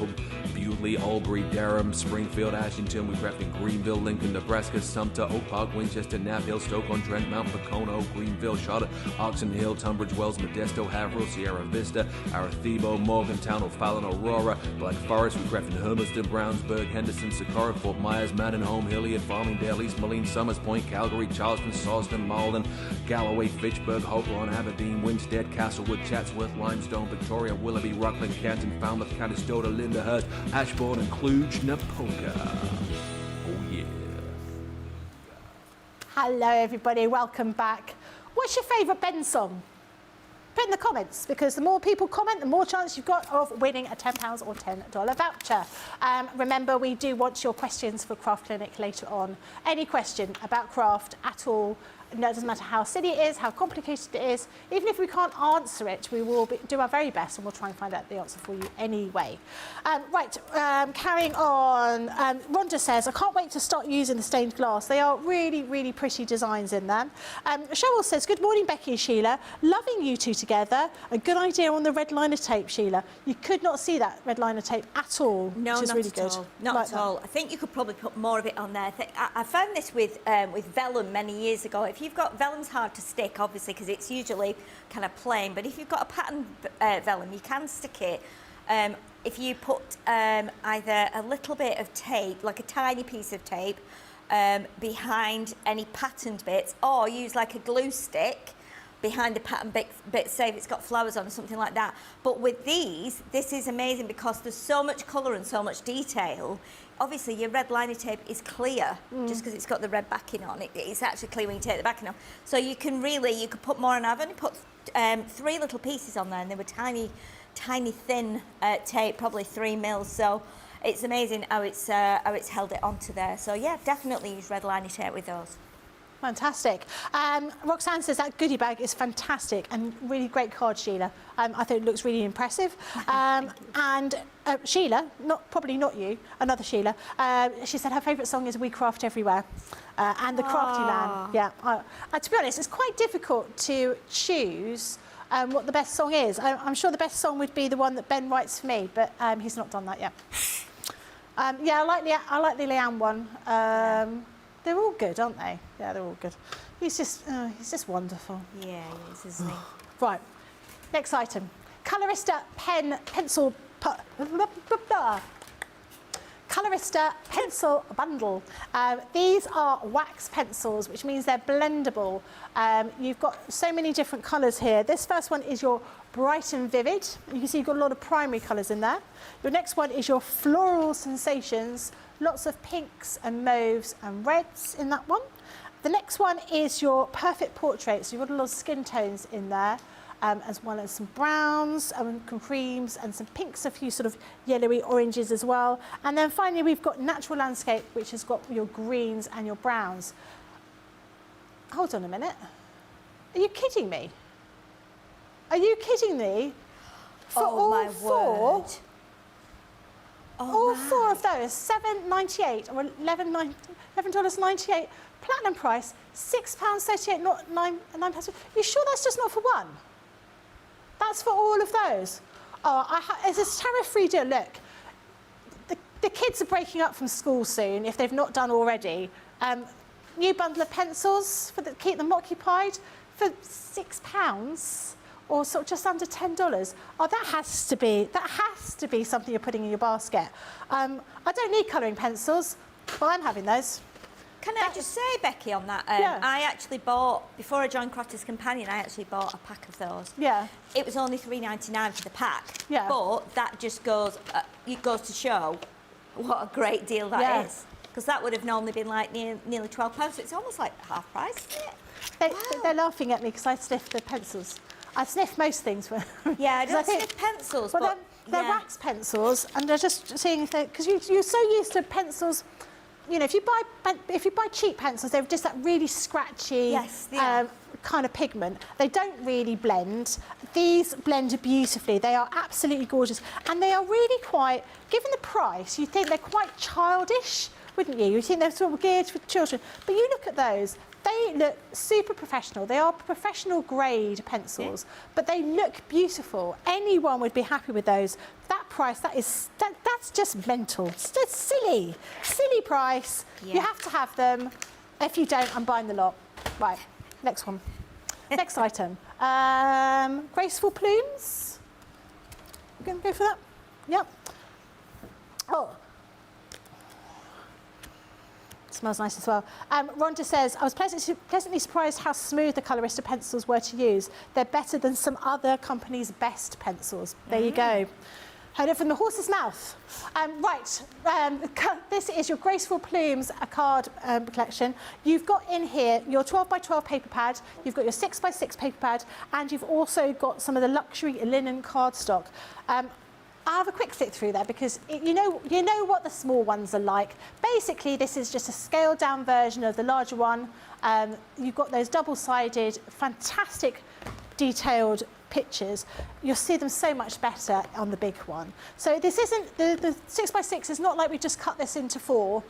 Bewley, Albury, Durham, Springfield, Ashington. We craft in Greenville, Lincoln, Nebraska, Sumter, Oak Park, Winchester, Knapp Hill, Stoke-on-Trent, Mount Pocono, Greenville, Charlotte, Oxon Hill, Tunbridge Wells, Modesto, Haverhill, Sierra Vista, Arecibo, Morgantown, O'Fallon, Aurora, Black Forest. We craft in Hermiston, Brownsburg, Henderson, Socorro, Fort Myers, Mandenholm, Hilliard, Farmingdale, East Moline, Summers Point, Calgary, Charleston, Sawston, Malden, Galloway, Fitchburg, Hopewell, Aberdeen, Winstead, Castlewood, Chatsworth, Limestone, Victoria, Willoughby, Rockland, Canton, Falmouth, Conestoga, Lyndhurst, Ashbourne and Cluj-Napoca. Oh yeah. Hello everybody, welcome back. What's your favourite Ben song? Put in the comments, because the more people comment, the more chance you've got of winning a £10 or $10 voucher. Remember, we do want your questions for Craft Clinic later on. Any question about craft at all, no, it doesn't matter how silly it is, how complicated it is. Even if we can't answer it, we will do our very best and we'll try and find out the answer for you anyway. Carrying on. Rhonda says, I can't wait to start using the stained glass. They are really, really pretty designs in them. Cheryl says, good morning, Becky and Sheila. Loving you two together. A good idea on the red liner tape, Sheila. You could not see that red liner tape at all, No, which is not really at good. all. Not at all. I think you could probably put more of it on there. I found this with vellum many years ago. If you've got vellum's hard to stick, obviously, because it's usually kind of plain. But if you've got a pattern vellum, you can stick it. If you put either a little bit of tape, like a tiny piece of tape, behind any patterned bits, or use like a glue stick behind the pattern bit, say if it's got flowers on or something like that. But with these, this is amazing because there's so much colour and so much detail. Obviously, your red liner tape is clear just because it's got the red backing on. It's actually clear when you take the backing off. So you can really, you could put more on. I've only put 3 little pieces on there, and they were tiny, tiny thin tape, probably 3 mils. So it's amazing how it's held it onto there. So yeah, definitely use red liner tape with those. Fantastic. Roxanne says that goodie bag is fantastic and really great card, Sheila. I think it looks really impressive. And Sheila, probably not you, another Sheila, she said her favourite song is We Craft Everywhere and The Crafty Man. Yeah. To be honest, it's quite difficult to choose what the best song is. I'm sure the best song would be the one that Ben writes for me, but he's not done that yet. Yeah, I like the Leanne one. They're all good, aren't they? Yeah, they're all good. He's just wonderful. Yeah, he is, isn't he? Right, next item. Colorista pencil Colorista pencil bundle. These are wax pencils, which means they're blendable. You've got so many different colours here. This first one is your bright and vivid. You can see you've got a lot of primary colours in there. Your next one is your floral sensations. Lots of pinks and mauves and reds in that one. The next one is your perfect portrait. So you've got a lot of skin tones in there, as well as some browns and creams and some pinks, a few sort of yellowy oranges as well. And then finally we've got natural landscape, which has got your greens and your browns. Hold on a minute. Are you kidding me? Are you kidding me? For all four? All 4 of those, $7.98 or $11.98. Platinum price, £6.38, not £9. You sure that's just not for one? That's for all of those. Oh, it's a tariff-free deal. Look, the kids are breaking up from school soon, if they've not done already. New bundle of pencils to keep them occupied for £6. Or sort of just under $10. Oh, that has to be something you're putting in your basket. I don't need colouring pencils, but I'm having those. Can I just say, Becky, on that? Yeah. I actually bought, before I joined Crafters Companion, I actually bought a pack of those. Yeah. It was only $3.99 for the pack. Yeah. But that just goes, it goes to show what a great deal that is. Because that would have normally been like nearly £12, so it's almost like half price, isn't it? They're laughing at me because I sniff the pencils. I sniff most things. Yeah, I 'cause don't think- sniff pencils, Well, but they're yeah. wax pencils, and they're just seeing if they, because you're so used to pencils. You know, if you buy cheap pencils, they're just that really scratchy Yes, yeah. kind of pigment. They don't really blend. These blend beautifully. They are absolutely gorgeous, and they are really quite. Given the price, you think they're quite childish, wouldn't you? You think they're sort of geared for children, but you look at those. They look super professional. They are professional grade pencils, but they look beautiful. Anyone would be happy with those. That price, that's just mental. It's just silly price. Yeah. You have to have them. If you don't, I'm buying the lot. Right, next one. Next item. Graceful Plumes. We're going to go for that? Yep. Oh. Smells nice as well. Rhonda says, I was pleasantly surprised how smooth the Colorista pencils were to use. They're better than some other companies' best pencils. There you go. Heard it from the horse's mouth. This is your Graceful Plumes card collection. You've got in here your 12 by 12 paper pad, you've got your 6 by 6 paper pad, and you've also got some of the luxury linen cardstock. I'll have a quick flick through there because you know what the small ones are like. Basically, this is just a scaled down version of the larger one. You've got those double-sided, fantastic detailed pictures. You'll see them so much better on the big one. So this isn't, the 6 by 6 is not like we just cut this into 4.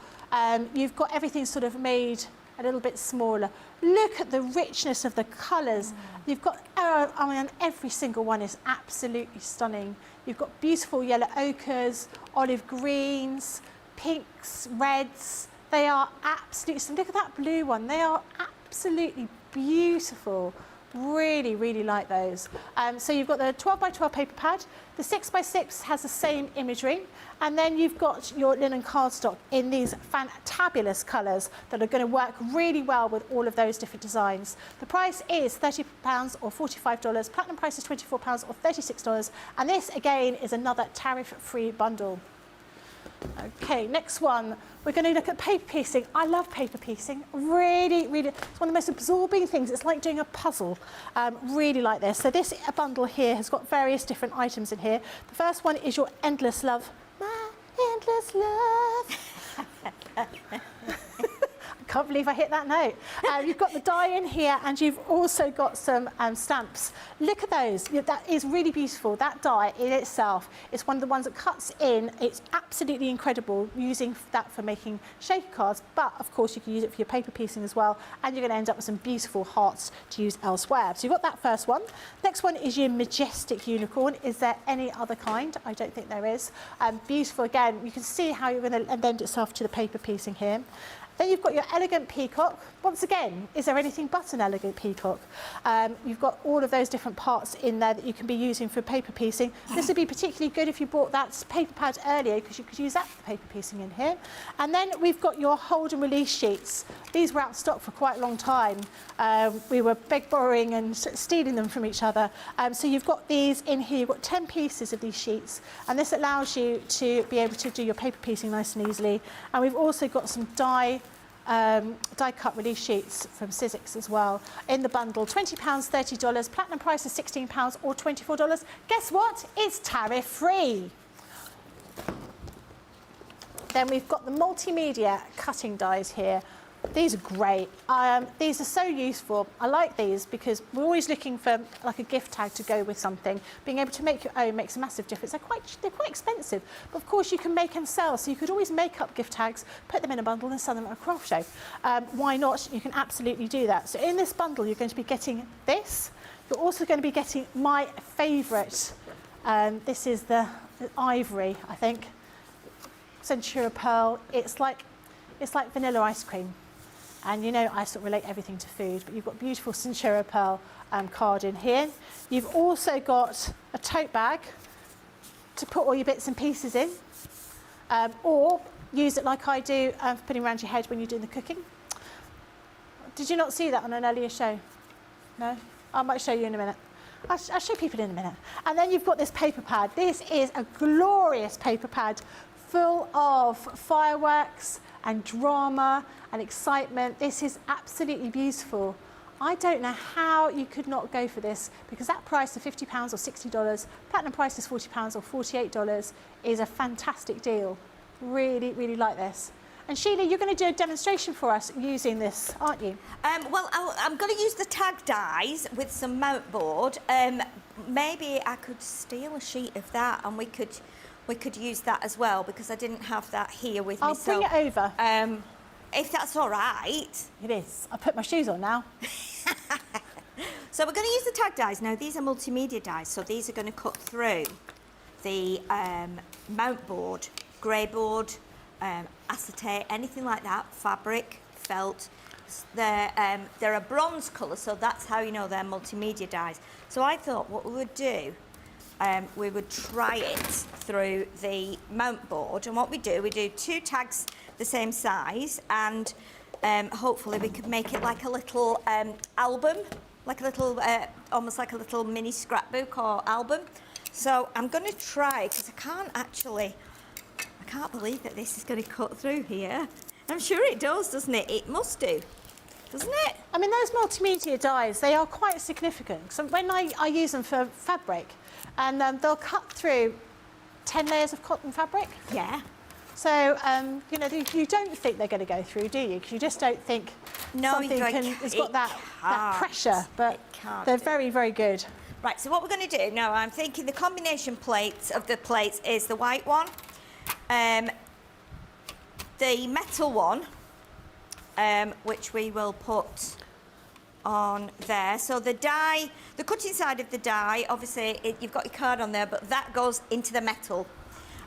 You've got everything sort of made a little bit smaller. Look at the richness of the colours. You've got, I mean, every single one is absolutely stunning. You've got beautiful yellow ochres, olive greens, pinks, reds. They are absolutely, look at that blue one. They are absolutely beautiful. Really, really like those. So you've got the 12 by 12 paper pad. The 6 by 6 has the same imagery. And then you've got your linen cardstock in these fantabulous colours that are going to work really well with all of those different designs. The price is £30 or $45. Platinum price is £24 or $36. And this, again, is another tariff-free bundle. Okay, next one. We're going to look at paper piecing. I love paper piecing. Really, really, it's one of the most absorbing things. It's like doing a puzzle. Really like this. So this bundle here has got various different items in here. The first one is your Endless Love. My endless love. I can't believe I hit that note. You've got the die in here, and you've also got some stamps. Look at those. That is really beautiful. That die in itself is one of the ones that cuts in. It's absolutely incredible using that for making shaker cards, but of course you can use it for your paper piecing as well, and you're going to end up with some beautiful hearts to use elsewhere. So you've got that first one. Next one is your Majestic Unicorn. Is there any other kind? I don't think there is. Beautiful again. You can see how you're going to lend itself to the paper piecing here. Then you've got your Elegant Peacock. Once again, is there anything but an Elegant Peacock? You've got all of those different parts in there that you can be using for paper piecing. This would be particularly good if you bought that paper pad earlier, because you could use that for paper piecing in here. And then we've got your hold and release sheets. These were out of stock for quite a long time. We were borrowing and stealing them from each other. So you've got these in here. You've got 10 pieces of these sheets, and this allows you to be able to do your paper piecing nice and easily. And we've also got some die cut release sheets from Sizzix as well in the bundle. £20, $30. Platinum price is £16 or $24. Guess what? It's tariff free. Then we've got the Multimedia cutting dies here. These are great. These are so useful. I like these because we're always looking for like a gift tag to go with something. Being able to make your own makes a massive difference. They're quite expensive, but of course you can make and sell. So you could always make up gift tags, put them in a bundle and sell them at a craft show. Why not? You can absolutely do that. So in this bundle, you're going to be getting this. You're also going to be getting my favourite. This is the ivory, I think. Centura Pearl. It's like vanilla ice cream. And you know I sort of relate everything to food, but you've got beautiful Centura Pearl card in here. You've also got a tote bag to put all your bits and pieces in, or use it like I do for putting around your head when you're doing the cooking. Did you not see that on an earlier show? No? I might show you in a minute. I'll show people in a minute. And then you've got this paper pad. This is a glorious paper pad full of fireworks and drama and excitement. This is absolutely beautiful. I don't know how you could not go for this, because that price of £50 or $60, platinum price is £40 or $48, is a fantastic deal. Really, really like this. And Sheila, you're going to do a demonstration for us using this, aren't you? Well, I'm going to use the tag dies with some mount board. Maybe I could steal a sheet of that, and we could use that as well, because I didn't have that here with me. I'll bring it over. If that's all right. It is. I'll put my shoes on now. So we're going to use the tag dies. Now, these are multimedia dies, so these are going to cut through the mount board, grey board, acetate, anything like that, fabric, felt. They're a bronze colour, so that's how you know they're multimedia dies. So I thought what we would do, we would try it through the mount board, and what we do 2 tags the same size, and hopefully we could make it like a little album, like a little, almost like a little mini scrapbook or album. So I'm going to try, because I can't believe that this is going to cut through here. I'm sure it does, doesn't it? It must do, doesn't it? I mean, those multimedia dies, they are quite significant. So when I use them for fabric, and they'll cut through 10 layers of cotton fabric. Yeah. So, you know, you don't think they're going to go through, do you? Because you just don't think something has got that pressure, but they're very, very good. Right, so what we're going to do now, I'm thinking the combination plates of the plates is the white one, the metal one, which we will put on there. So the die, the cutting side of the die, obviously you've got your card on there, but that goes into the metal,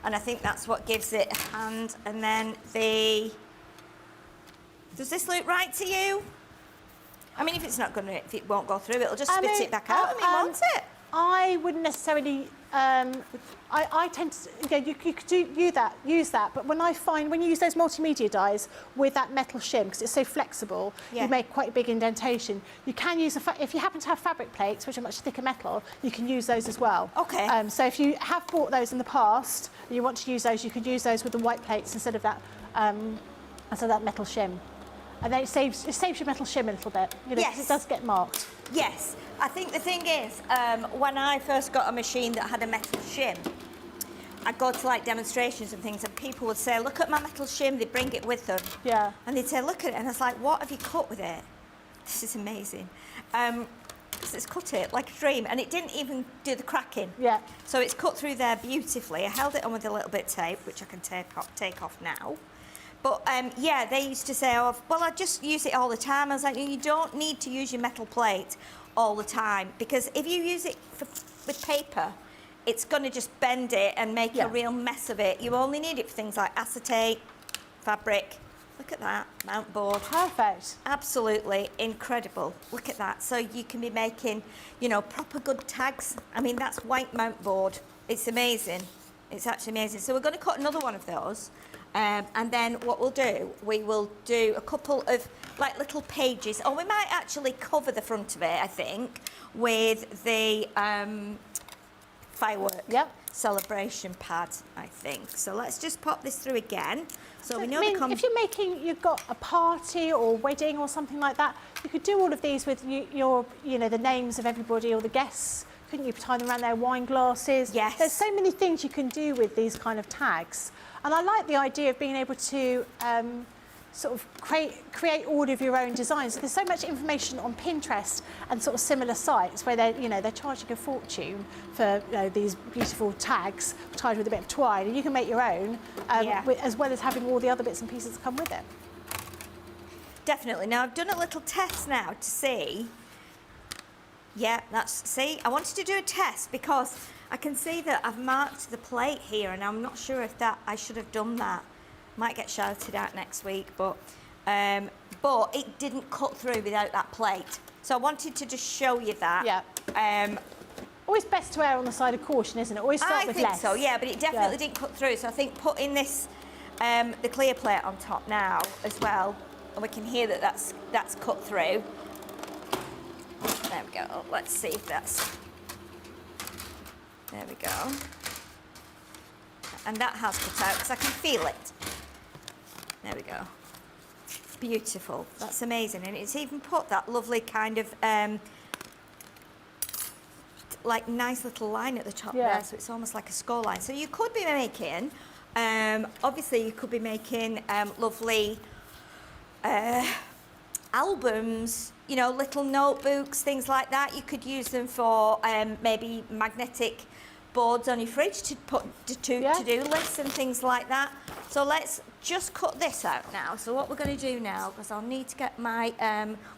and I think that's what gives it a hand. And then does this look right to you? I mean, if it won't go through, it'll just spit it back out. I mean, won't it? I wouldn't necessarily. I tend to. Yeah, you could use that. But when you use those multimedia dies with that metal shim, because it's so flexible, you make quite a big indentation. You can use if you happen to have fabric plates, which are much thicker metal, you can use those as well. Okay. So if you have bought those in the past and you want to use those, you could use those with the white plates instead of that metal shim. And then it saves your metal shim a little bit, you know, 'cause it does get marked. Yes. I think the thing is, when I first got a machine that had a metal shim, I'd go to like demonstrations and things, and people would say, look at my metal shim, they'd bring it with them. Yeah. And they'd say, look at it, and I was like, what have you cut with it? This is amazing. It's cut it like a dream, and it didn't even do the cracking. Yeah. So it's cut through there beautifully. I held it on with a little bit of tape, which I can take off now. But yeah, they used to say, oh, well, I just use it all the time. I was like, you don't need to use your metal plate all the time, because if you use it with paper, it's going to just bend it and make a real mess of it. You only need it for things like acetate, fabric. Look at that, mount board. Perfect. Absolutely incredible. Look at that. So you can be making, you know, proper good tags. I mean, that's white mount board. It's amazing. It's actually amazing. So we're going to cut another one of those. And then what we'll do, we will do a couple of like little pages, or we might actually cover the front of it, I think, with the firework celebration pad, I think. So let's just pop this through again. So we know if you've got a party or wedding or something like that, you could do all of these with the names of everybody or the guests. Couldn't you tie them around their wine glasses? Yes. There's so many things you can do with these kind of tags. And I like the idea of being able to sort of create all of your own designs. There's so much information on Pinterest and sort of similar sites where they're charging a fortune for these beautiful tags tied with a bit of twine, and you can make your own as well as having all the other bits and pieces that come with it. Definitely. Now I've done a little test now to see. Yeah, I wanted to do a test because I can see that I've marked the plate here, and I'm not sure if I should have done that. Might get shouted at next week, but it didn't cut through without that plate. So I wanted to just show you that. Yeah. Always best to err on the side of caution, isn't it? Always start with less. I think so, yeah, but it definitely didn't cut through. So I think putting this, the clear plate on top now as well, and we can hear that that's cut through. There we go. Let's see if that's... There we go. and that has cut out because I can feel it. There we go. Beautiful. That's amazing. And it's even put that lovely kind of like nice little line at the top there, so it's almost like a score line. So you could be making, obviously you could be making lovely albums, you know, little notebooks, things like that. You could use them for maybe magnetic boards on your fridge to put to-do lists and things like that. So let's just cut this out now. So what we're going to do now, because I'll need to get my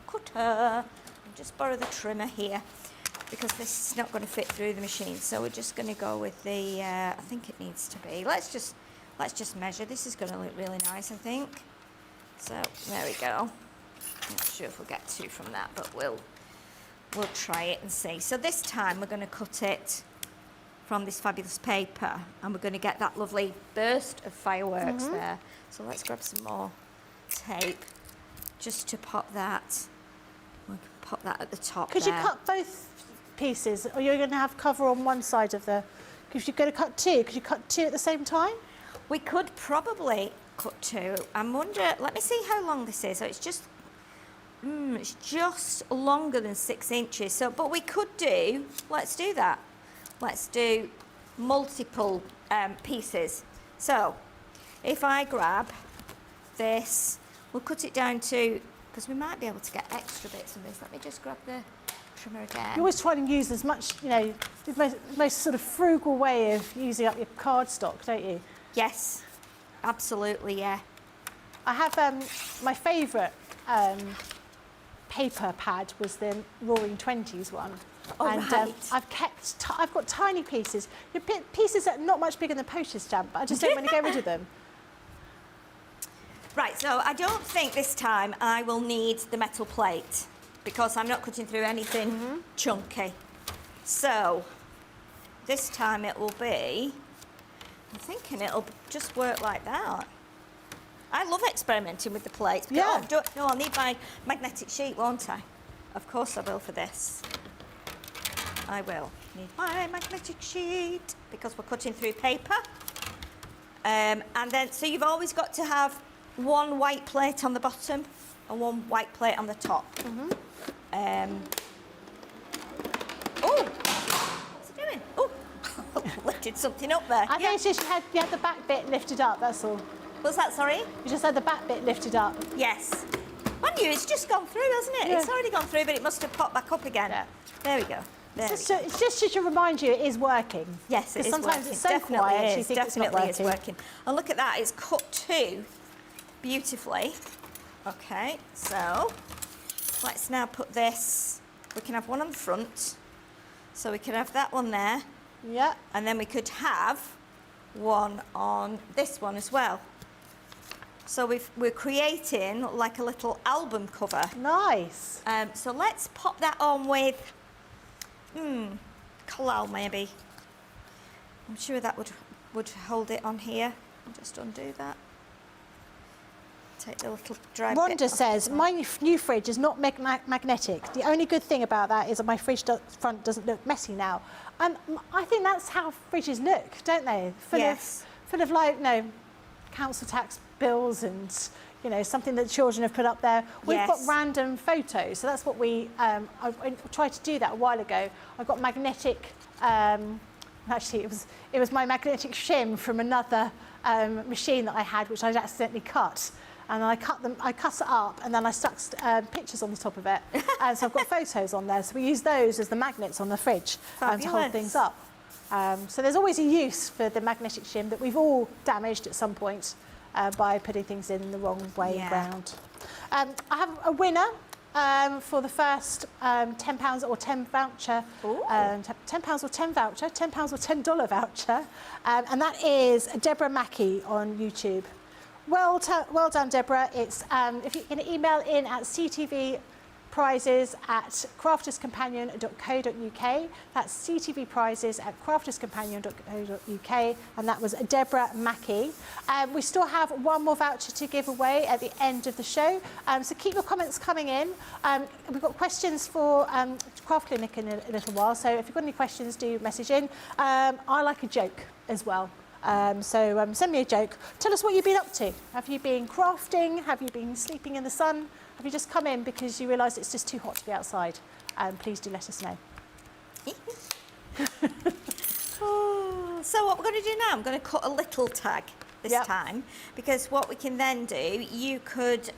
cutter, I'll just borrow the trimmer here, because this is not going to fit through the machine. So we're just going to go with the, I think it needs to be, let's just measure. This is going to look really nice, I think. So there we go. I'm not sure if we'll get 2 from that, but we'll try it and see. So this time we're going to cut it from this fabulous paper, and we're going to get that lovely burst of fireworks there. So let's grab some more tape just to pop that. We can pop that at the top. Could you cut both pieces, or you're going to have cover on one side of the? Because you're going to cut 2. Could you cut 2 at the same time? We could probably cut 2. I wonder. Let me see how long this is. So it's just longer than 6 inches. So, but we could do. Let's do that. Let's do multiple pieces. So if I grab this, we'll cut it down to, because we might be able to get extra bits of this. Let me just grab the trimmer again. You always try and use as much, you know, the most sort of frugal way of using up your cardstock, don't you? Yes, absolutely, yeah. I have my favourite paper pad was the Roaring Twenties one. Oh, and right. I've got tiny pieces, pieces that are not much bigger than a postage stamp, but I just don't want to get rid of them. Right, so I don't think this time I will need the metal plate because I'm not cutting through anything chunky. So this time it will be, I'm thinking it'll just work like that. I love experimenting with the plates. Yeah. No, I'll need my magnetic sheet, won't I? Of course I will for this. I will need my magnetic sheet because we're cutting through paper. And then, so you've always got to have one white plate on the bottom and one white plate on the top. Oh, what's it doing? Oh, lifted something up there. I think it's just you had the back bit lifted up, that's all. What's that, sorry? You just had the back bit lifted up. Yes. Mind you, it's just gone through, hasn't it? Yeah. It's already gone through, but it must have popped back up again. Yeah. There we go. It's just to remind you it is working. Yes, it is sometimes working. it's so Definitely quiet, is. you think it's not Definitely is working. working. And look at that, it's cut 2 beautifully. Okay, so let's now put this. We can have one on the front, so we can have that one there, Yeah. and then we could have one on this one as well. So we're creating like a little album cover. Nice. So let's pop that on with collal maybe. I'm sure that would hold it on here. I'll just undo that. Take the little dry bit Rhonda off. says, my new fridge is not magnetic. The only good thing about that is that my fridge front doesn't look messy now. I think that's how fridges look, don't they? Full of like, council tax bills and, something that children have put up there. We've got random photos. So that's what I tried to do that a while ago. I've got magnetic, actually it was my magnetic shim from another machine that I had, which I'd accidentally cut. And I cut it up, and then I stuck pictures on the top of it. And so I've got photos on there. So we use those as the magnets on the fridge to hold things up. So there's always a use for the magnetic shim that we've all damaged at some point by putting things in the wrong way around. I have a winner for the first £10 or 10 voucher, £10 or 10 voucher, £10 or $10 voucher, and that is Deborah Mackey on YouTube. Well done, Deborah. It's if you can email in at ctvprizes@crafterscompanion.co.uk. That's ctvprizes@crafterscompanion.co.uk, and that was Deborah Mackey. We still have one more voucher to give away at the end of the show, so keep your comments coming in. We've got questions for Craft Clinic in a little while, so if you've got any questions, do message in. I like a joke as well. Send me a joke. Tell us what you've been up to. Have you been crafting? Have you been sleeping in the sun? Have you just come in because you realise it's just too hot to be outside? Please do let us know. So what we're going to do now, I'm going to cut a little tag this time, because what we can then do, you could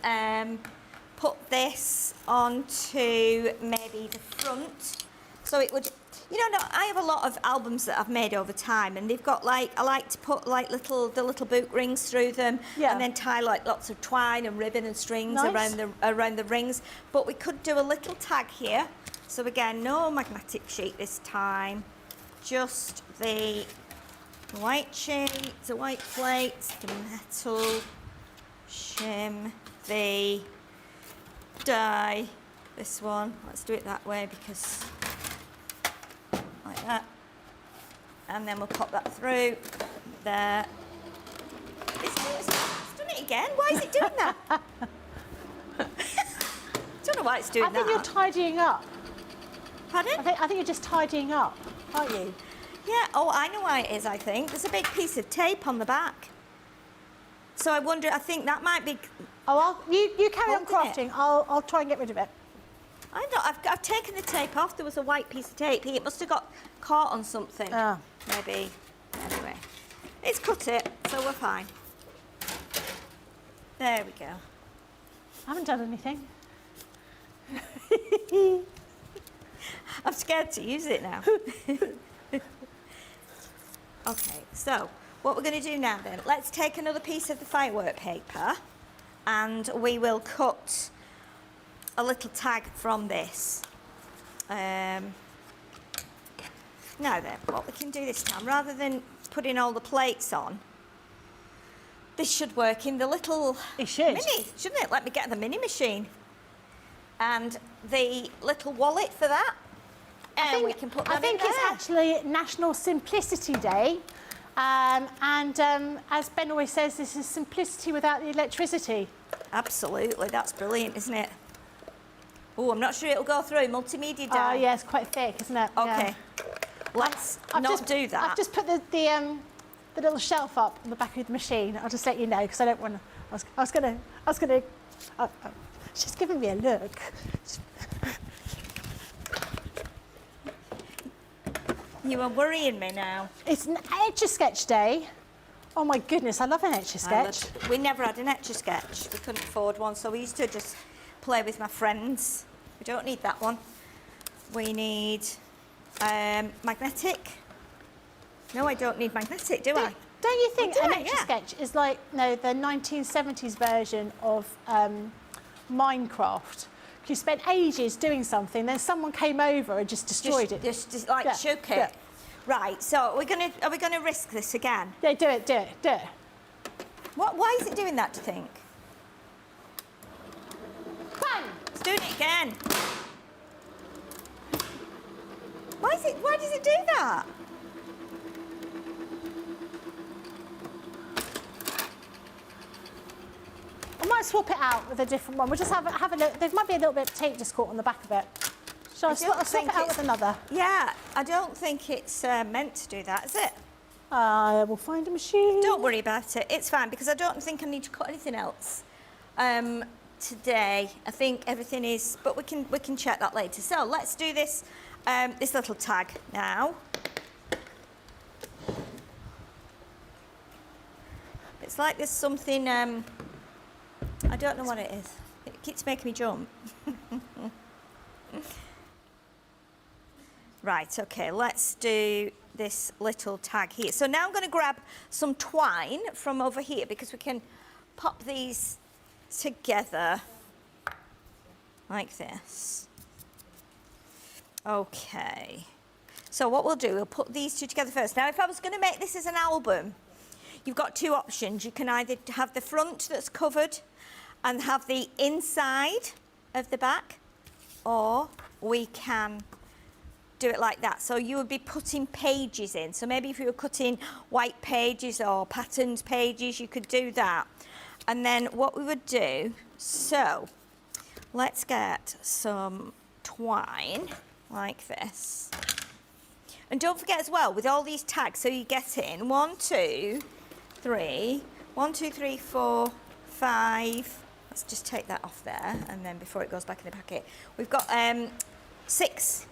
put this onto maybe the front, so it would, you know, I have a lot of albums that I've made over time, and they've got like, I like to put like the little boot rings through them, and then tie like lots of twine and ribbon and strings around the rings. But we could do a little tag here. So again, no magnetic sheet this time, just the white sheet, the white plates, the metal shim, the die, this one. Let's do it that way, because like that, and then we'll pop that through there. It's done it again. Why is it doing that? Don't know why it's doing that. I think you're tidying up. Pardon? I think you're just tidying up, aren't you? Yeah, oh, I know why it is, I think. There's a big piece of tape on the back. So I wonder, I think that might be... Oh, you carry on holding crafting. I'll try and get rid of it. I know, I've taken the tape off. There was a white piece of tape here. It must have got caught on something. Oh. Maybe. Anyway, it's cut it, so we're fine. There we go. I haven't done anything. I'm scared to use it now. Okay, so what we're going to do now then, let's take another piece of the firework paper and we will cut a little tag from this. Now then, what we can do this time, rather than putting all the plates on, this should work in the little mini, shouldn't it? Let me get the mini machine. And the little wallet for that. And we can put that in there. I think it's actually National Simplicity Day. As Ben always says, this is simplicity without the electricity. Absolutely, that's brilliant, isn't it? Oh, I'm not sure it'll go through. Multimedia Day. Oh, yeah, it's quite thick, isn't it? Okay. Yeah. Let's not do that. I've just put the little shelf up on the back of the machine. I'll just let you know, because I don't want to... I was gonna... she's giving me a look. You are worrying me now. It's an Etch-a-Sketch day. Oh my goodness, I love an Etch-a-Sketch. We never had an Etch-a-Sketch. We couldn't afford one, so we used to just play with my friends. We don't need that one. We need magnetic. No, I don't need magnetic, do I? Don't you think We'll an do it, Etch-a-Sketch is like the 1970s version of Minecraft? You spent ages doing something, then someone came over and just destroyed it. Just like shook it. Yeah. Right, so are we gonna risk this again? Yeah, do it. Why is it doing that, do you think? Bang! It's doing it again. Why does it do that? I might swap it out with a different one. We'll just have a look. There might be a little bit of tape just caught on the back of it. Shall I swap it out with another? Yeah, I don't think it's meant to do that, is it? I will find a machine. Don't worry about it. It's fine, because I don't think I need to cut anything else today. I think everything is, but we can check that later. So let's do this this little tag now. It's like there's something. I don't know what it is. It keeps making me jump. Right, okay, let's do this little tag here. So now I'm going to grab some twine from over here, because we can pop these together like this. Okay, so what we'll do, we'll put these two together first. Now, if I was going to make this as an album, you've got two options. You can either have the front that's covered and have the inside of the back, or we can do it like that. So you would be putting pages in. So maybe if you were cutting white pages or patterned pages, you could do that. And then what we would do, so let's get some twine like this. And don't forget as well, with all these tags, so you get in 1, 2, 3, 1, 2, 3, 4, 5. Let's just take that off there, and then before it goes back in the packet, we've got 6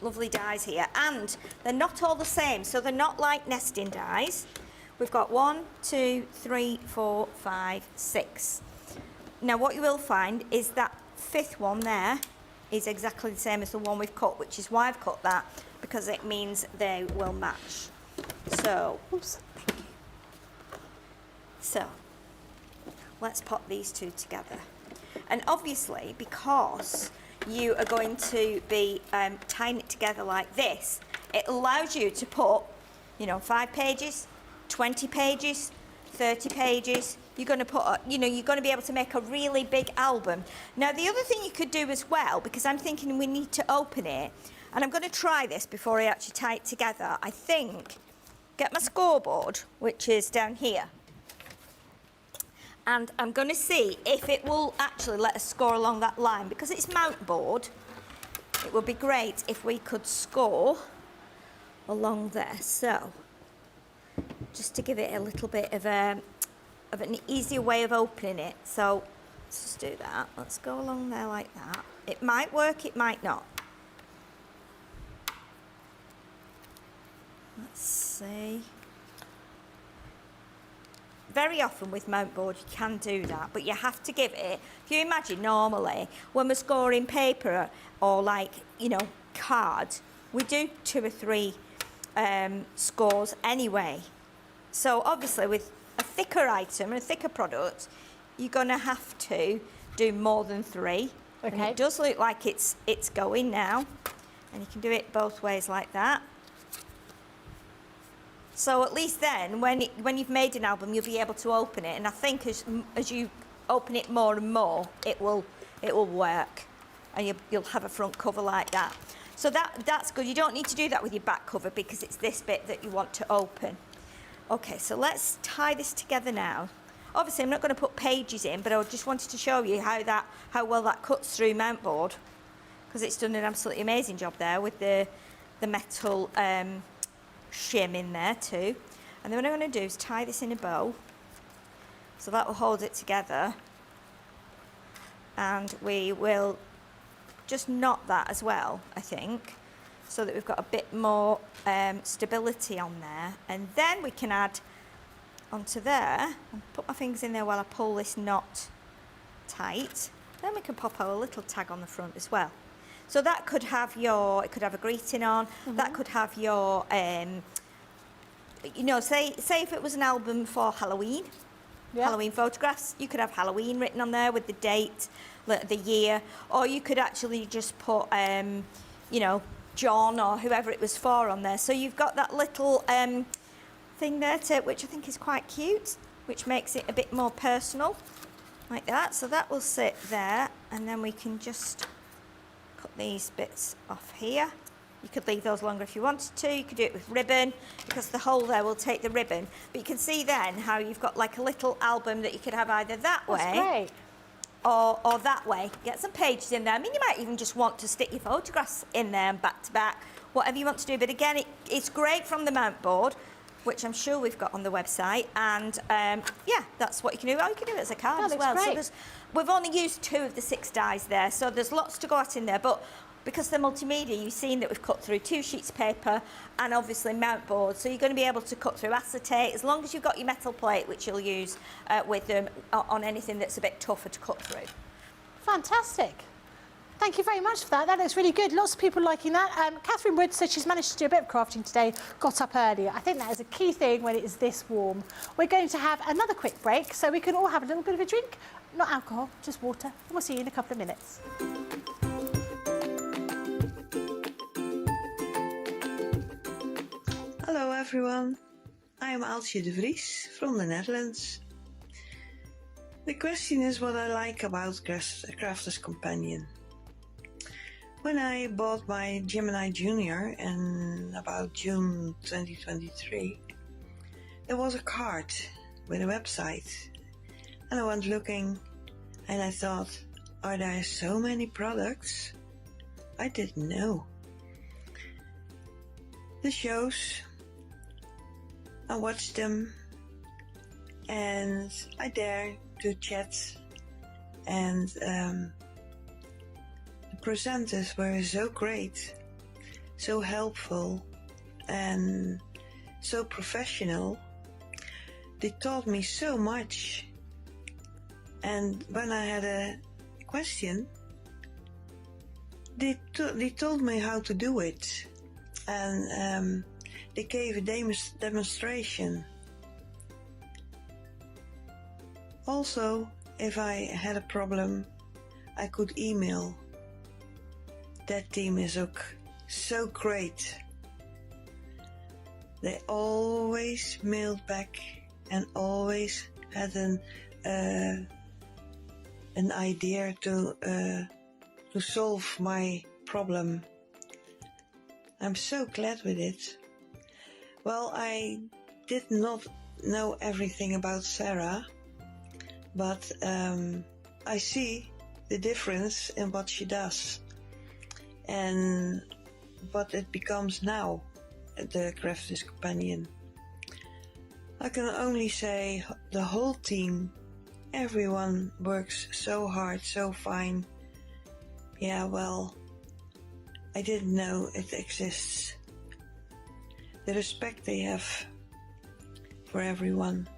lovely dies here, and they're not all the same, so they're not like nesting dies. We've got 1, 2, 3, 4, 5, 6. Now what you will find is that 5th one there is exactly the same as the one we've cut, which is why I've cut that, because it means they will match. So, oops, thank you. So, let's pop these two together. And obviously, because you are going to be tying it together like this, it allows you to put, 5 pages, 20 pages, 30 pages. You're going to put, you're going to be able to make a really big album. Now, the other thing you could do as well, because I'm thinking we need to open it, and I'm going to try this before I actually tie it together. I think, get my scoreboard, which is down here, and I'm going to see if it will actually let us score along that line. Because it's mount board, it would be great if we could score along there. So, just to give it a little bit of an easier way of opening it. So, let's just do that. Let's go along there like that. It might work, it might not. Let's see. Very often with mount board you can do that, but you have to give it, if you imagine normally when we're scoring paper or cards, we do 2 or 3 scores anyway. So obviously with a thicker item and a thicker product, you're going to have to do more than 3. Okay. And it does look like it's going now, and you can do it both ways like that. So at least then, when you've made an album, you'll be able to open it. And I think as you open it more and more, it will work, and you'll have a front cover like that. So that's good. You don't need to do that with your back cover because it's this bit that you want to open. Okay, so let's tie this together now. Obviously, I'm not going to put pages in, but I just wanted to show you how well that cuts through mount board, because it's done an absolutely amazing job there with the metal shim in there too. And then what I'm going to do is tie this in a bow, so that will hold it together, and we will just knot that as well, I think, so that we've got a bit more stability on there. And then we can add onto there, and put my fingers in there while I pull this knot tight. Then we can pop our little tag on the front as well. So that could have it could have a greeting on. That could have your, say if it was an album for Halloween, Halloween photographs, you could have Halloween written on there with the date, the year, or you could actually just put, John or whoever it was for on there. So you've got that little thing there which I think is quite cute, which makes it a bit more personal, like that. So that will sit there, and then we can just cut these bits off here. You could leave those longer if you wanted to. You could do it with ribbon, because the hole there will take the ribbon. But you can see then how you've got like a little album that you could have either that way or that way. Get some pages in there. I mean, you might even just want to stick your photographs in there and back to back, whatever you want to do. But again, it's great from the mount board, which I'm sure we've got on the website. And yeah, that's what you can do. Oh, you can do it as a card as well. Great. So we've only used 2 of the 6 dies there, so there's lots to go at in there. But because they're multimedia, you've seen that we've cut through 2 sheets of paper and obviously mount board. So you're going to be able to cut through acetate, as long as you've got your metal plate, which you'll use with them on anything that's a bit tougher to cut through. Fantastic. Thank you very much for that. That looks really good. Lots of people liking that. Catherine Wood said she's managed to do a bit of crafting today, got up earlier. I think that is a key thing when it is this warm. We're going to have another quick break so we can all have a little bit of a drink. Not alcohol, just water. And we'll see you in a couple of minutes. Hello everyone, I am Aaltje de Vries from the Netherlands. The question is what I like about Crafter's Companion. When I bought my Gemini Junior in about June 2023, there was a card with a website, and I went looking and I thought, are there so many products? I didn't know. the shows. I watch them and I dare to chat, and the presenters were so great, so helpful and so professional. They taught me so much, and when I had a question, they told me how to do it, and they gave a demonstration. Also, if I had a problem, I could email. That team is ook so great. They always mailed back and always had an idea to solve my problem. I'm so glad with it. Well, I did not know everything about Sarah, but I see the difference in what she does and what it becomes now, the Crafters Companion. I can only say the whole team, everyone works so hard, so fine. Yeah, well, I didn't know it exists. The respect they have for everyone.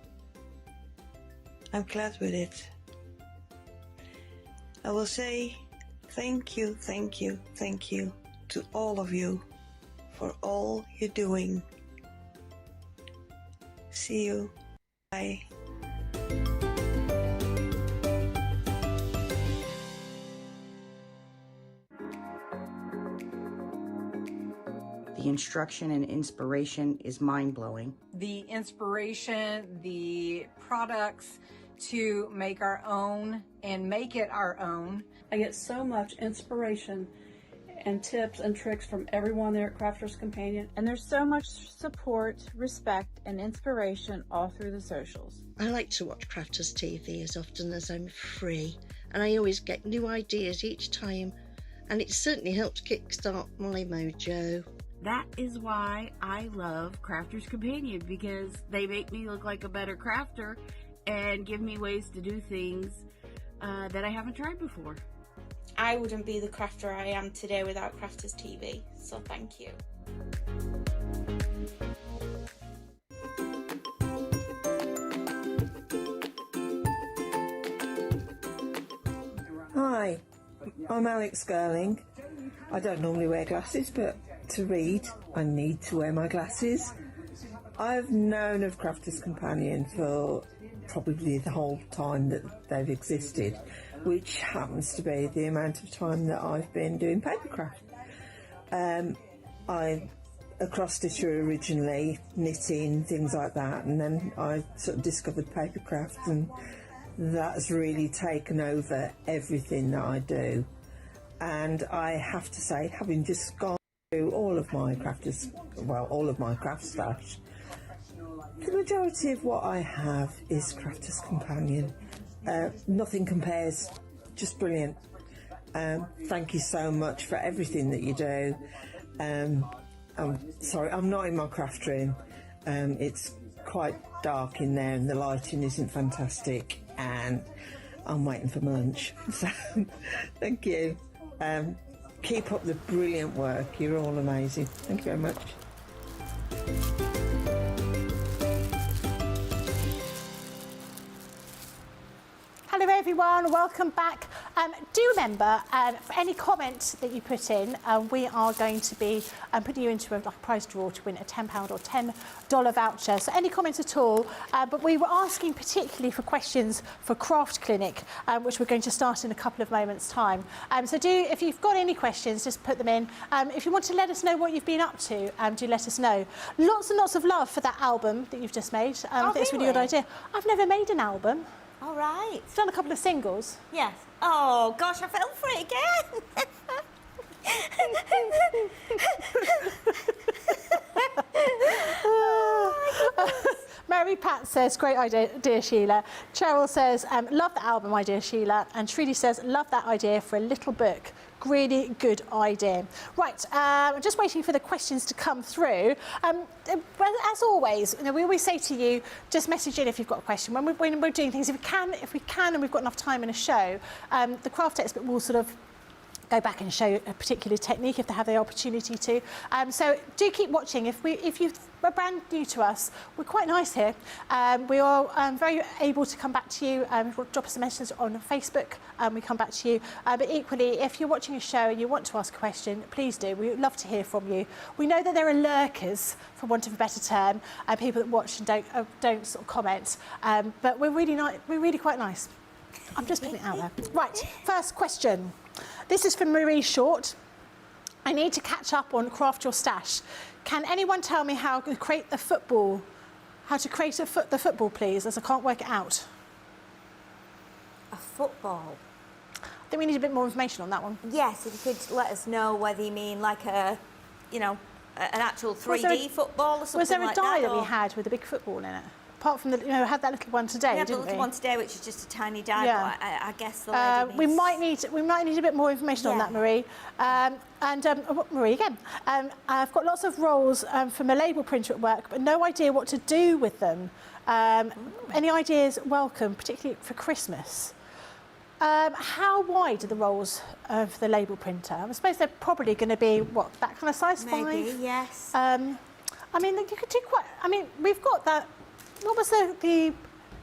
I'm glad with it. I will say thank you, thank you, thank you to all of you for all you're doing. See you. Bye. The instruction and inspiration is mind-blowing. The inspiration, the products to make our own and make it our own. I get so much inspiration and tips and tricks from everyone there at Crafters Companion. And there's so much support, respect, and inspiration all through the socials. I like to watch Crafters TV as often as I'm free, and I always get new ideas each time, and it certainly helps kickstart my mojo. That is why I love Crafters Companion, because they make me look like a better crafter and give me ways to do things that I haven't tried before. I wouldn't be the crafter I am today without Crafters TV, so thank you. Hi, I'm Alex Girling. I don't normally wear glasses, but to read, I need to wear my glasses. I've known of Crafters Companion for probably the whole time that they've existed, which happens to be the amount of time that I've been doing papercraft. I cross stitcher originally, knitting, things like that, and then I sort of discovered papercraft, and that's really taken over everything that I do. And I have to say, having just gone through all of my craft stash, the majority of what I have is Crafters Companion. Nothing compares, just brilliant. Thank you so much for everything that you do. I'm sorry, I'm not in my craft room. It's quite dark in there and the lighting isn't fantastic, and I'm waiting for my lunch. So, thank you. Keep up the brilliant work. You're all amazing. Thank you very much. Hello everyone, welcome back. Do remember, for any comment that you put in, we are going to be putting you into a prize draw to win a £10 or $10 voucher. So any comments at all, but we were asking particularly for questions for Craft Clinic, which we're going to start in a couple of moments' time. So if you've got any questions, just put them in. If you want to let us know what you've been up to, do let us know. Lots and lots of love for that album that you've just made. I think it's a really good idea. I've never made an album. All right. It's done a couple of singles. Yes. Oh, gosh, I fell for it again. Mary Pat says, great idea, dear Sheila. Cheryl says, love the album, my dear Sheila. And Trudy says, love that idea for a little book Really good idea. Right, I'm just waiting for the questions to come through. Well, as always, we always say to you, just message in if you've got a question. When we're doing things, if we can, and we've got enough time in a show, the craft expert will sort of go back and show a particular technique if they have the opportunity to. So do keep watching. If you are brand new to us, we're quite nice here. We are very able to come back to you. Drop us a message on Facebook and we come back to you. But equally, if you're watching a show and you want to ask a question, please do. We'd love to hear from you. We know that there are lurkers, for want of a better term, people that watch and don't sort of comment. But we're really quite nice. I'm just putting it out there. Right, first question. This is from Marie Short. I need to catch up on Craft Your Stash. Can anyone tell me how to create the football? How to create the football, please, as I can't work it out. A football? I think we need a bit more information on that one. Yes, if you could let us know whether you mean like an actual 3D football or something like that. Was there a die that we had with a big football in it? Apart from we had that little one today, didn't we? We had the little one today, which is just a tiny die. Yeah. But I guess the lady we might need a bit more information on that, Marie. Marie again. I've got lots of rolls from a label printer at work, but no idea what to do with them. Any ideas? Welcome, particularly for Christmas. How wide are the rolls of the label printer? I suppose they're probably going to be that kind of size, maybe, 5. Yes. I mean, you could do quite. I mean, we've got that. What was the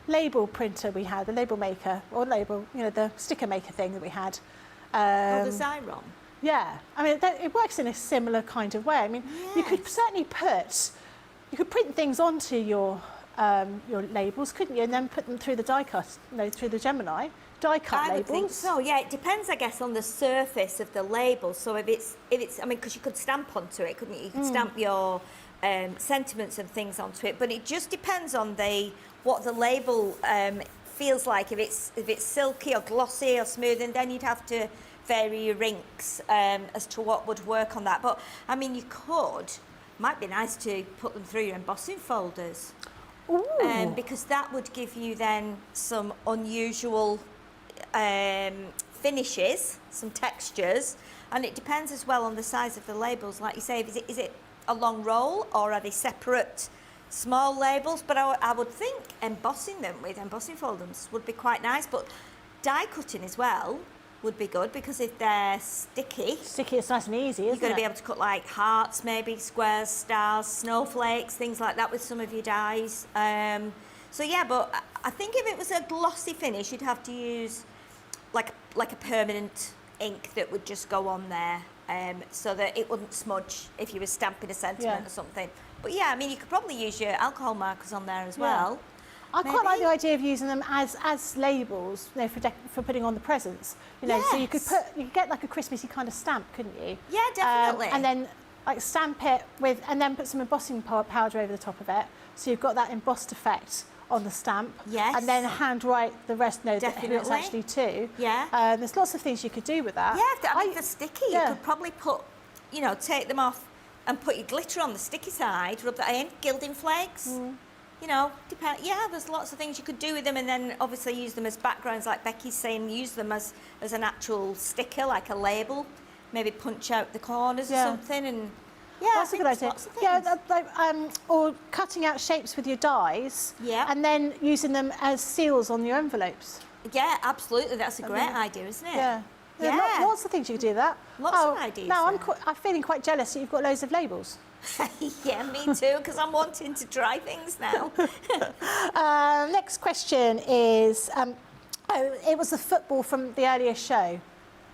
label printer we had? The label maker or the sticker maker thing that we had. The Xyron. Yeah, I mean, it works in a similar kind of way. I mean, you could certainly print things onto your labels, couldn't you? And then put them through the die cut, through the Gemini die cut labels. I would think so. Yeah, it depends, I guess, on the surface of the label. So if it's, I mean, because you could stamp onto it, couldn't you? You could stamp your sentiments and things onto it, but it just depends on what the label feels like. If it's silky or glossy or smooth, and then you'd have to vary your inks as to what would work on that. But I mean, might be nice to put them through your embossing folders, because that would give you then some unusual finishes, some textures, and it depends as well on the size of the labels. Like you say, is it a long roll or are they separate small labels? But I would think embossing them with embossing folders would be quite nice, but die cutting as well would be good, because if they're sticky, it's nice and easy, you're going to be able to cut like hearts, maybe squares, stars, snowflakes, things like that with some of your dies. So yeah, but I think if it was a glossy finish, you'd have to use like a permanent ink that would just go on there, so that it wouldn't smudge if you were stamping a sentiment or something. But yeah, I mean, you could probably use your alcohol markers on there as well. I quite like the idea of using them as labels, for putting on the presents. So you could get like a Christmassy kind of stamp, couldn't you? Yeah, definitely. And then like stamp it and then put some embossing powder over the top of it, so you've got that embossed effect on the stamp. Yes. And then handwrite the rest. Who it's Definitely. actually to. Yeah. There's lots of things you could do with that. Yeah, I mean, they're sticky. You could probably put, take them off and put your glitter on the sticky side, rub that in, gilding flakes. There's lots of things you could do with them, and then obviously use them as backgrounds, like Becky's saying, use them as an actual sticker, like a label, maybe punch out the corners or something, and that's a good idea. Or cutting out shapes with your dies, and then using them as seals on your envelopes. Yeah, absolutely. That's a great idea, isn't it? Yeah. Lots of things you could do that. Lots of ideas. Now I'm feeling quite jealous that you've got loads of labels. Yeah, me too, because I'm wanting to try things now. Next question is, it was the football from the earlier show.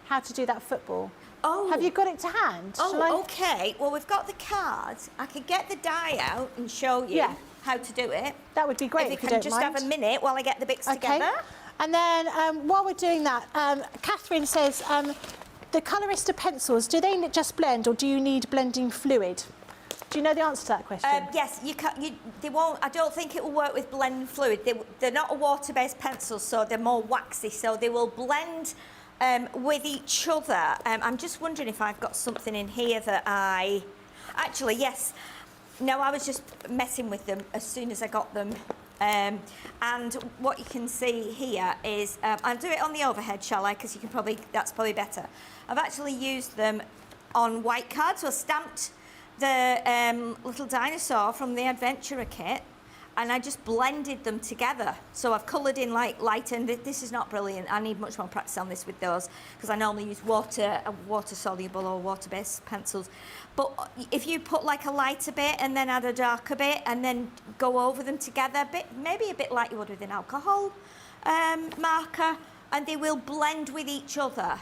How to do that football. Oh. Have you got it to hand? Okay. Well, we've got the cards. I could get the die out and show you how to do it. That would be great if you can just have a minute while I get the bits together. And then while we're doing that, Catherine says, the Colorista pencils, do they just blend, or do you need blending fluid? Do you know the answer to that question? Yes, they won't. I don't think it will work with blending fluid. They're not a water-based pencil, so they're more waxy, so they will blend with each other. I'm just wondering if I've got something in here that actually, yes. No, I was just messing with them as soon as I got them And what you can see here is, I'll do it on the overhead, shall I? Because that's probably better. I've actually used them on white cards. So I stamped the little dinosaur from the Adventurer kit, and I just blended them together. So I've coloured in light, and this is not brilliant. I need much more practice on this with those, because I normally use water soluble or water-based pencils. But if you put like a lighter bit and then add a darker bit and then go over them together, maybe a bit like you would with an alcohol marker, and they will blend with each other.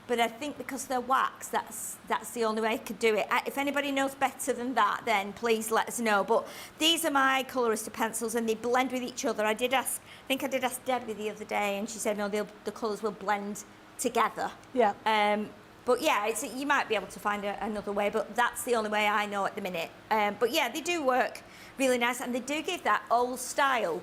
But I think because they're wax, that's the only way I could do it. If anybody knows better than that, then please let us know. But these are my Colorista pencils, and they blend with each other. I did ask Debbie the other day, and she said, no, the colours will blend together. Yeah. But yeah, you might be able to find another way, but that's the only way I know at the minute. But yeah, they do work really nice, and they do give that old style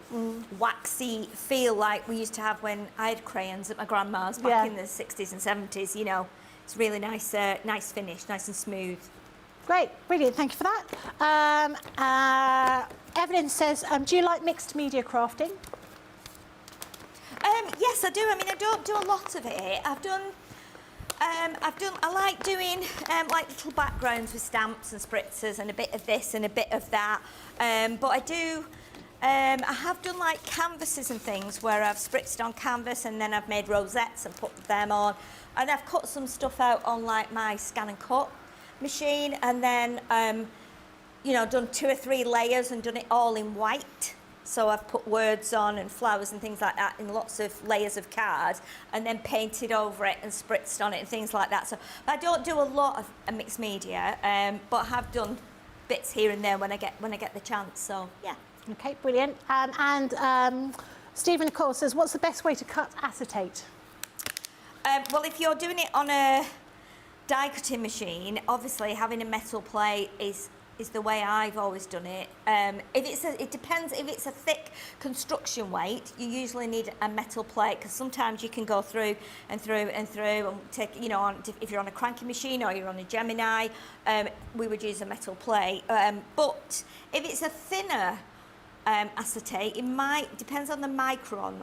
waxy feel like we used to have when I had crayons at my grandma's back in the 60s and 70s, you know. It's really nice, nice finish, nice and smooth. Great, brilliant, thank you for that. Evelyn says, do you like mixed media crafting? Yes, I do. I mean, I don't do a lot of it. I like doing like little backgrounds with stamps and spritzers and a bit of this and a bit of that. But I have done like canvases and things where I've spritzed on canvas and then I've made rosettes and put them on. And I've cut some stuff out on like my scan and cut machine, and then, you know, done 2 or 3 layers and done it all in white. So I've put words on and flowers and things like that in lots of layers of card, and then painted over it and spritzed on it and things like that. So I don't do a lot of mixed media, but I have done bits here and there when I get the chance. So yeah. Okay, brilliant. Stephen Cole says, what's the best way to cut acetate? Well, if you're doing it on a die cutting machine, obviously having a metal plate is the way I've always done it. It depends. If it's a thick construction weight, you usually need a metal plate, because sometimes you can go through and take, you know, if you're on a cranking machine or you're on a Gemini, we would use a metal plate. But if it's a thinner acetate, depends on the micron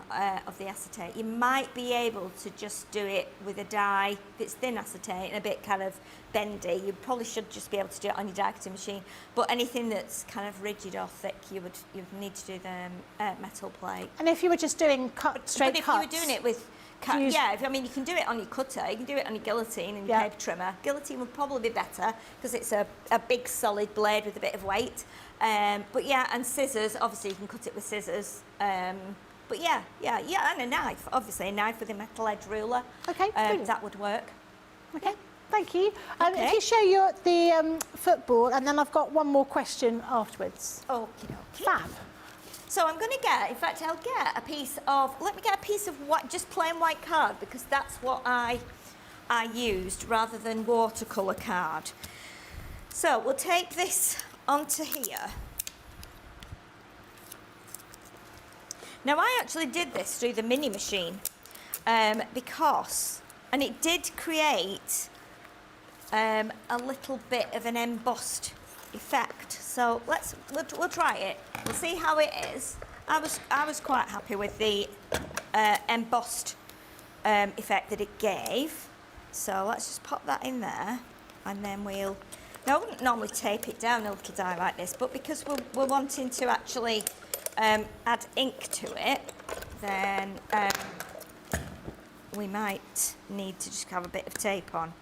of the acetate. You might be able to just do it with a die. If it's thin acetate and a bit kind of bendy, you probably should just be able to do it on your die cutting machine. But anything that's kind of rigid or thick, you would need to do the metal plate. And if you were just doing straight cuts? But if you were doing it with I mean, you can do it on your cutter, you can do it on your guillotine and your paper trimmer. Guillotine would probably be better because it's a big solid blade with a bit of weight. But yeah, and scissors, obviously you can cut it with scissors. But yeah, and a knife, obviously, a knife with a metal edge ruler. Okay, that would work. Okay, thank you. If you show the football, and then I've got one more question afterwards. Okay. Fab. So I'm going to let me get a piece of white, just plain white card, because that's what I used rather than watercolour card. So we'll take this onto here. Now I actually did this through the mini machine and it did create a little bit of an embossed effect. So we'll try it. We'll see how it is. I was quite happy with the embossed effect that it gave. So let's just pop that in there, and then I wouldn't normally tape it down a little die like this, but because we're wanting to actually add ink to it, then we might need to just have a bit of tape on.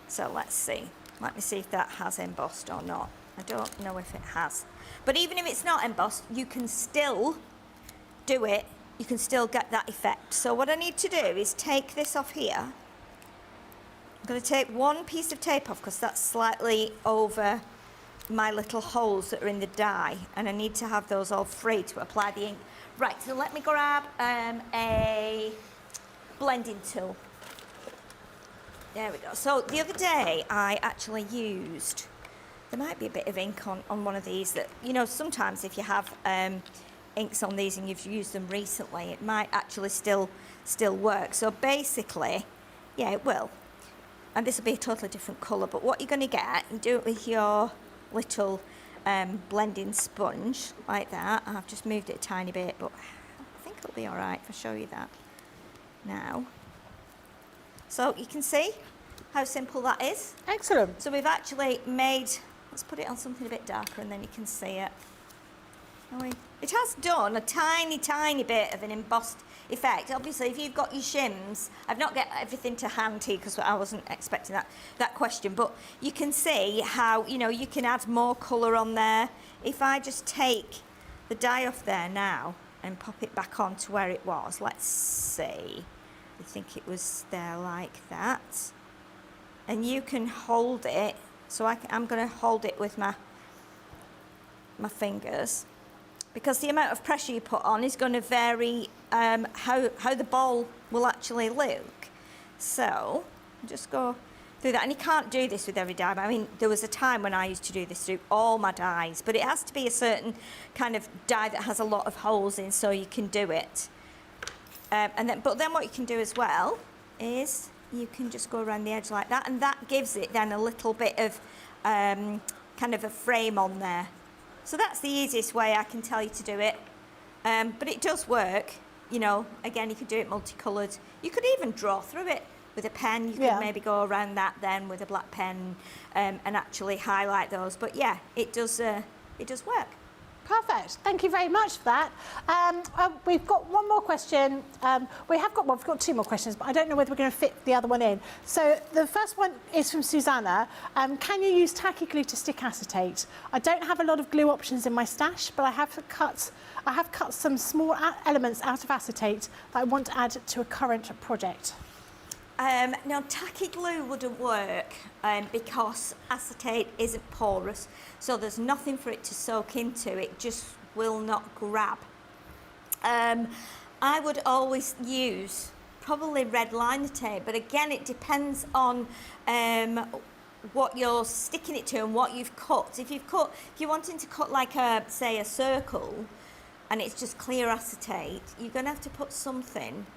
So let's see. Let me see if that has embossed or not. I don't know if it has. But even if it's not embossed, you can still do it. You can still get that effect. So what I need to do is take this off here. I'm going to take one piece of tape off because that's slightly over my little holes that are in the die, and I need to have those all free to apply the ink. Right, so let me grab a blending tool. There we go. So the other day I actually used, there might be a bit of ink on one of these that, you know, sometimes if you have inks on these and you've used them recently, it might actually still work. So basically, yeah, it will. And this will be a totally different colour, but what you're going to get, and do it with your little blending sponge like that. I've just moved it a tiny bit, but I think it'll be all right if I show you that now. So you can see how simple that is. Excellent. So we've actually made, let's put it on something a bit darker and then you can see it. It has done a tiny, tiny bit of an embossed effect. Obviously, if you've got your shims, I've not got everything to hand here because I wasn't expecting that question, but you can see how, you know, you can add more colour on there. If I just take the dye off there now and pop it back on to where it was, let's see. I think it was there like that. And you can hold it, so I'm going to hold it with my fingers, because the amount of pressure you put on is going to vary how the ball will actually look. So just go through that, and you can't do this with every dye. I mean, there was a time when I used to do this through all my dyes, but it has to be a certain kind of dye that has a lot of holes in, so you can do it. But then what you can do as well is you can just go around the edge like that, and that gives it then a little bit of kind of a frame on there. So that's the easiest way I can tell you to do it. But it does work, you know. Again, you could do it multicoloured. You could even draw through it with a pen. You could maybe go around that then with a black pen and actually highlight those. But yeah, it does work. Perfect. Thank you very much for that. We've got one more question. We've got two more questions, but I don't know whether we're going to fit the other one in. So the first one is from Susanna. Can you use tacky glue to stick acetate? I don't have a lot of glue options in my stash, but I have cut some small elements out of acetate that I want to add to a current project. Now, tacky glue wouldn't work because acetate isn't porous, so there's nothing for it to soak into. It just will not grab. I would always use probably red liner tape, but again, it depends on what you're sticking it to and what you've cut. If you're wanting to cut like say a circle, and it's just clear acetate, you're going to have to put something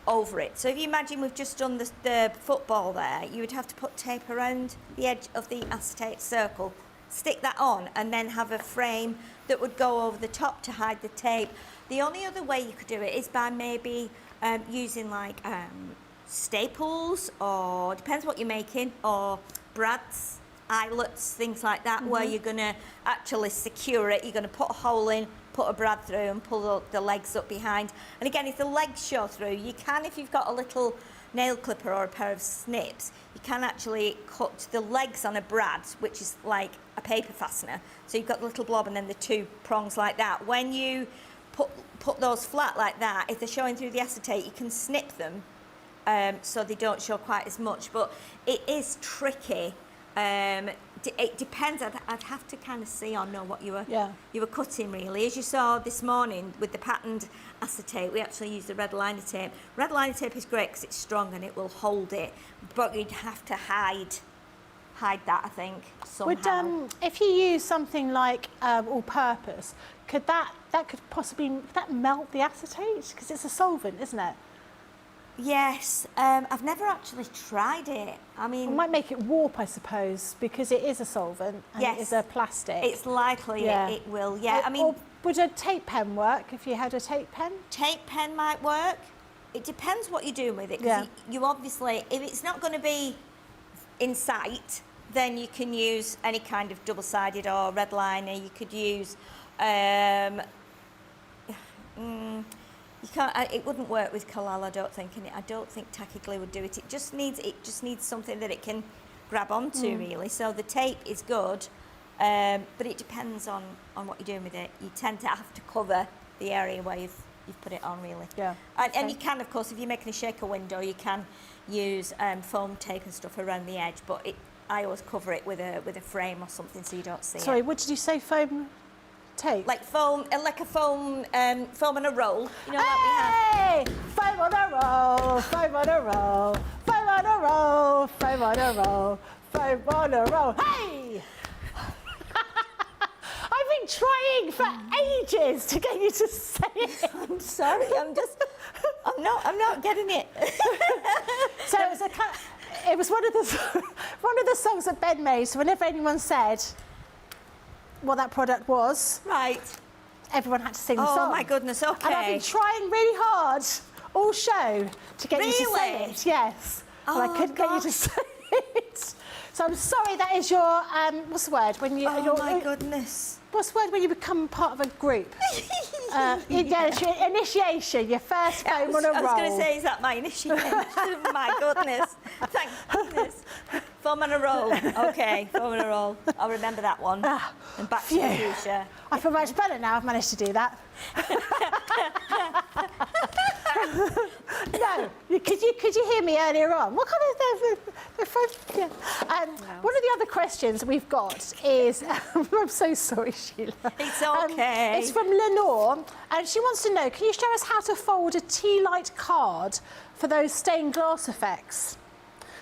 over it. So if you imagine we've just done the football there, you would have to put tape around the edge of the acetate circle, stick that on, and then have a frame that would go over the top to hide the tape. The only other way you could do it is by maybe using like staples, or depends what you're making, or brads, eyelets, things like that, where you're going to actually secure it. You're going to put a hole in, put a brad through and pull the legs up behind. And again, if the legs show through, you can, if you've got a little nail clipper or a pair of snips, you can actually cut the legs on a brad, which is like a paper fastener. So you've got the little blob and then the two prongs like that. When you put those flat like that, if they're showing through the acetate, you can snip them so they don't show quite as much. But it is tricky. It depends. I'd have to kind of see or know what you were cutting, really. As you saw this morning with the patterned acetate, we actually used the red liner tape. Red liner tape is great because it's strong and it will hold it, but you'd have to hide that, I think, somehow. If you use something like all-purpose, could that melt the acetate? Because it's a solvent, isn't it? Yes, I've never actually tried it. I mean, it might make it warp, I suppose, because it is a solvent and it is a plastic. It's likely it will. Yeah, I mean, or would a tape pen work if you had a tape pen? Tape pen might work. It depends what you're doing with it. Because you obviously, if it's not going to be in sight, then you can use any kind of double-sided or red liner. You could use. You can't. It wouldn't work with collal, I don't think, and I don't think tacky glue would do it. It just needs something that it can grab onto, really. So the tape is good, but it depends on what you're doing with it. You tend to have to cover the area where you've put it on, really. Yeah. And you can, of course, if you're making a shaker window, you can use foam tape and stuff around the edge. But I always cover it with a frame or something so you don't see it. Sorry, what did you say? Foam tape? Like foam, like a foam on a roll. You know what we have? Foam on a roll, foam on a roll, foam on a roll, foam on a roll, foam on a roll. Hey! I've been trying for ages to get you to say it. I'm sorry, I'm not getting it. So it was one of the songs that Ben made. So whenever anyone said, what that product was, Right. everyone had to sing the Oh, song. my goodness, And I've okay. been trying really hard all show to get you to say Really? it. Yes. And I Oh, couldn't get you to gosh. say it. So I'm sorry, that is your, what's the word? When you, Oh, my goodness. What's the word when you become part of a group? Initiation, your first foam on a roll. I was going to say, is that my initiation? My goodness. Thank goodness. Foam on a roll. Okay, foam on a roll. I'll remember that one. And back to the phew. future. I feel much better now I've managed to do that. No, could you hear me earlier on? What kind of... yeah. One of the other questions we've got is... I'm so sorry, Sheila. It's okay. It's from Lenore, and she wants to know, can you show us how to fold a tea light card for those stained glass effects?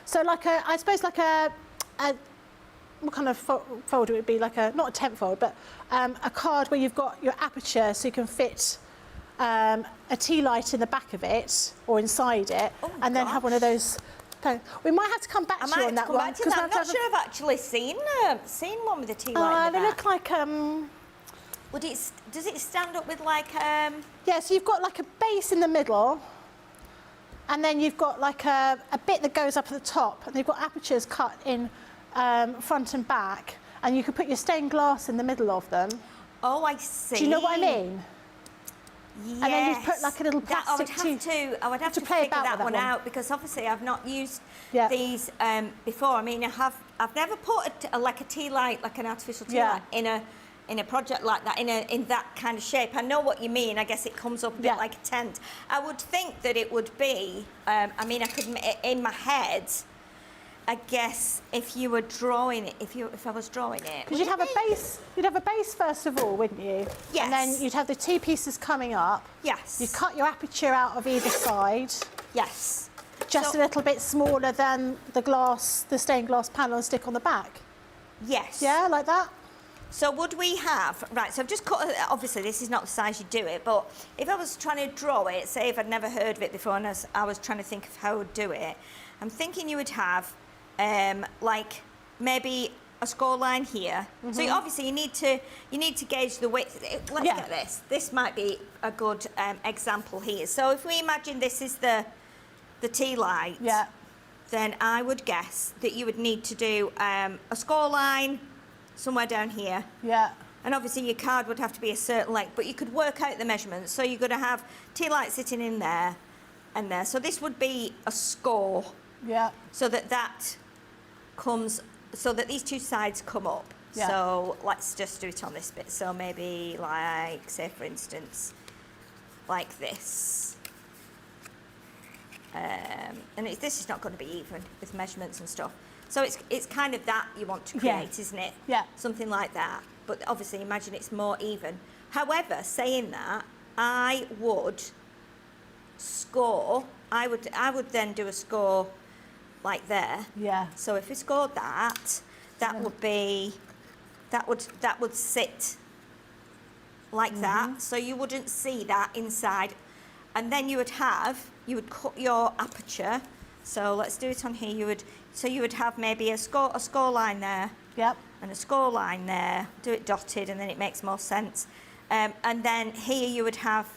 So like I suppose like a what kind of fold would it be? Like not a tent fold, but a card where you've got your aperture so you can fit a tea light in the back of it or inside it, and then have one of those. We might have to come back to you on that one. I'm not sure I've actually seen one with a tea light in the they back. look like Does it stand up with like Yeah, so you've got like a base in the middle, and then you've got like a bit that goes up at the top, and they've got apertures cut in front and back, and you could put your stained glass in the middle of them. Oh, I see. Do you know what I mean? Yes. And then you put like a little plastic I would have to play figure about that with one out, because obviously I've not used Yeah. these before. I mean, I've never put like a tea light, like an artificial tea Yeah. light in a project like that, in that kind of shape. I know what you mean. I guess it comes up a bit like a tent. I would think that it would be. I mean, I could in my head. I guess if you were drawing it, if I was drawing it, Because you'd have a base. You'd have a base first of all, wouldn't you? Yes. And then you'd have the two pieces coming up. Yes. You'd cut your aperture out of either side. Yes. Just a little bit smaller than the stained glass panel and stick on the back. Yes. Yeah, like that. So would we have, right, so I've just cut, obviously this is not the size you do it, but if I was trying to draw it, say if I'd never heard of it before and I was trying to think of how I would do it, I'm thinking you would have like maybe a score line here. So obviously you need to gauge the width. Let's get this. This might be a good example here. So if we imagine this is the tea light, then I would guess that you would need to do a score line somewhere down here. Yeah. And obviously your card would have to be a certain length, but you could work out the measurements. So you're going to have tea light sitting in there and there. So this would be a score. Yeah. So that comes, so that these two sides come up. Yeah. So let's just do it on this bit. So maybe like, say for instance, like this. And this is not going to be even with measurements and stuff. So it's kind of that you want to create, isn't it? Yeah. Something like that. But obviously imagine it's more even. However, saying that, I would score, I would then do a score like there. Yeah. So if we scored that, that would be, that would sit like that. So you wouldn't see that inside. And then you would cut your aperture. So let's do it on here. You would have maybe a score line there. Yep. And a score line there. Do it dotted, and then it makes more sense. And then here you would have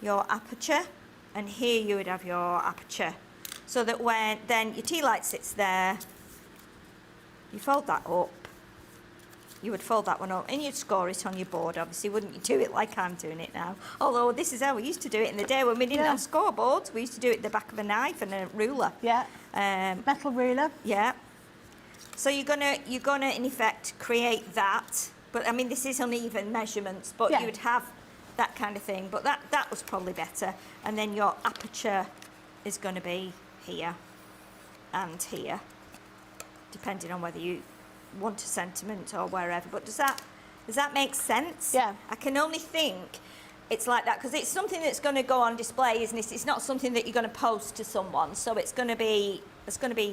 your aperture, and here you would have your aperture. So that when then your tea light sits there, you fold that up. You would fold that one up, and you'd score it on your board. Obviously, wouldn't you do it like I'm doing it now? Although this is how we used to do it in the day when we didn't have scoreboards. We used to do it at the back of a knife and a ruler. Yeah. Metal ruler. Yeah. So you're gonna in effect create that. But I mean, this is uneven measurements, but you would have that kind of thing. But that was probably better. And then your aperture is going to be here and here, depending on whether you want a sentiment or wherever. But does that make sense? Yeah. I can only think it's like that because it's something that's going to go on display, isn't it? It's not something that you're going to post to someone, so it's going to be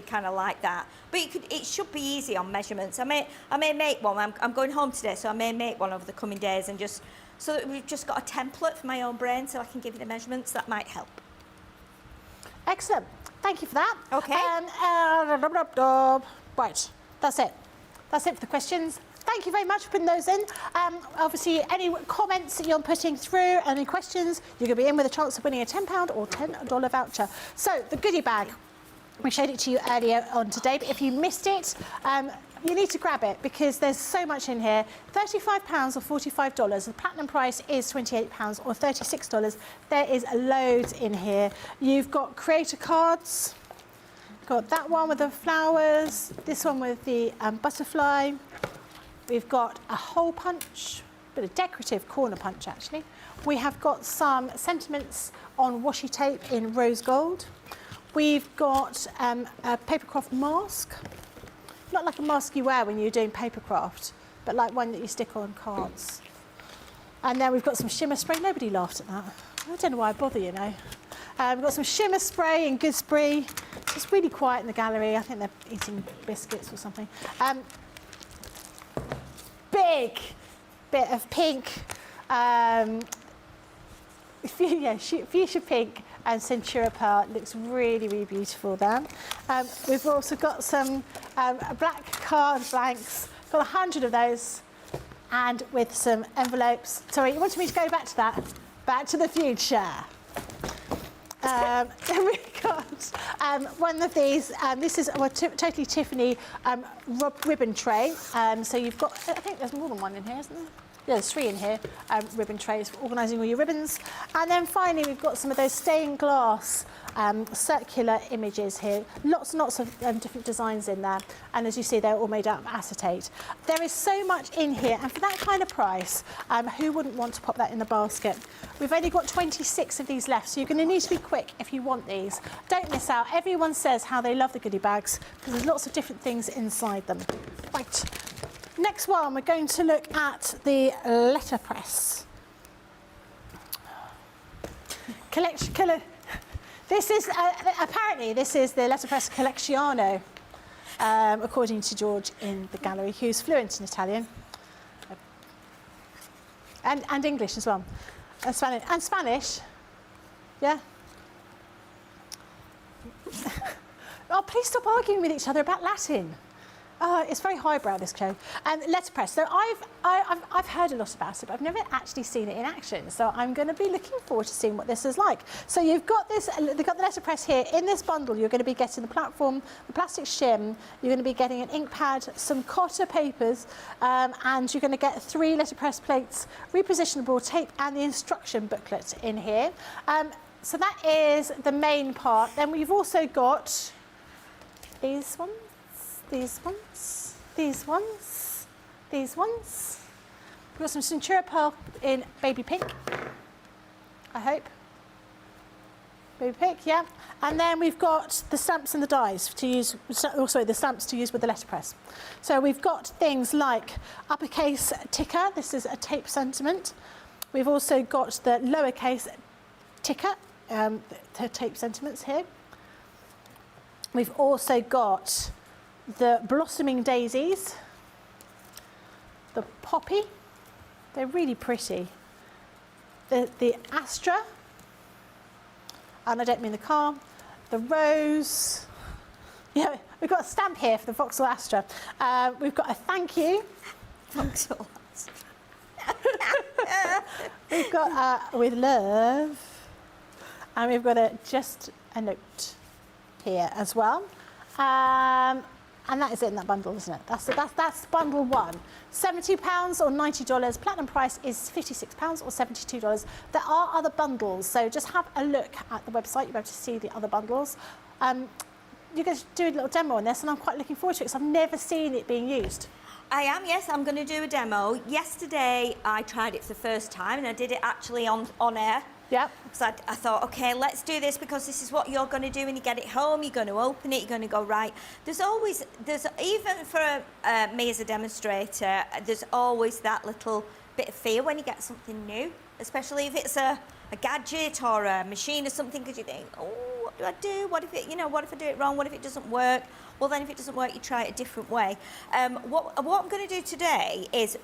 kind of like that. But it should be easy on measurements. I may make one. I'm going home today, so I may make one over the coming days, and just so that we've just got a template for my own brain, so I can give you the measurements. That might help. Excellent. Thank you for that. Okay. Right. That's it. That's it for the questions. Thank thank you very much for putting those in. Obviously, any comments that you're putting through, any questions, you're going to be in with a chance of winning a £10 or $10 voucher. So, the goodie bag. We showed it to you earlier on today, but if you missed it, you need to grab it because there's so much in here. £35 or $45. The platinum price is £28 or $36. There is loads in here. You've got creator cards. Got that one with the flowers, this one with the butterfly. We've got a hole punch, a bit of decorative corner punch actually. We have got some sentiments on washi tape in rose gold. We've got a papercraft mask, not like a mask you wear when you're doing papercraft, but like one that you stick on cards. And then we've got some shimmer spray. Nobody laughed at that. I don't know why I bother, you know. We've got some shimmer spray in Gooseberry. It's really quiet in the gallery. I think they're eating biscuits or something. Big bit of pink. Fuchsia pink and Centura pearl. It looks really, really beautiful there. We've also got some black card blanks. Got 100 of those. And with some envelopes. Sorry, you wanted me to go back to that? Back to the future. Then we've got one of these. This is a totally Tiffany ribbon tray. So you've got, I think there's more than one in here, isn't there? Yeah, there's 3 in here, ribbon trays for organising all your ribbons. And then finally, we've got some of those stained glass circular images here. Lots and lots of different designs in there. And as you see, they're all made out of acetate. There is so much in here. And for that kind of price, who wouldn't want to pop that in the basket? We've only got 26 of these left, so you're going to need to be quick if you want these. Don't miss out. Everyone says how they love the goodie bags because there's lots of different things inside them. Right. Next one, we're going to look at the letterpress. This is, apparently, this is the letterpress collecciano, according to George in the gallery, who's fluent in Italian. And English as well. And Spanish. Yeah? Oh, please stop arguing with each other about Latin. Oh, it's very highbrow, this show. Letterpress. So I've heard a lot about it, but I've never actually seen it in action. So I'm going to be looking forward to seeing what this is like. So you've got this. They've got the letterpress here. In this bundle, you're going to be getting the platform, the plastic shim. You're going to be getting an ink pad, some Cotter papers, and you're going to get 3 letterpress plates, repositionable tape, and the instruction booklet in here. So that is the main part. Then we've also got these ones. These ones, these ones, these ones. We've got some Centura pearl in baby pink, I hope. Baby pink, yeah. And then we've got the stamps and the dies to use, also the stamps to use with the letterpress. So we've got things like uppercase ticker. This is a tape sentiment. We've also got the lowercase ticker, the tape sentiments here. We've also got the blossoming daisies, the poppy, they're really pretty, the astra, and I don't mean the car, the rose, yeah, we've got a stamp here for the Vauxhall Astra, we've got a thank you, Vauxhall Astra, we've got with love, and we've got just a note here as well. And that is it in that bundle, isn't it? That's bundle 1. £70 or $90. Platinum price is £56 or $72. There are other bundles, so just have a look at the website. You'll be able to see the other bundles. You're going to do a little demo on this, and I'm quite looking forward to it because I've never seen it being used. I am, yes. I'm going to do a demo. Yesterday, I tried it for the first time, and I did it actually on air. Yep. So I thought, okay, let's do this because this is what you're going to do when you get it home. You're going to open it. You're going to go, right. There's even for me as a demonstrator, there's always that little bit of fear when you get something new, especially if it's a gadget or a machine or something, because you think, oh, what do I do? What if what if I do it wrong? What if it doesn't work? Well, then if it doesn't work, you try it a different way. What I'm going to do today is,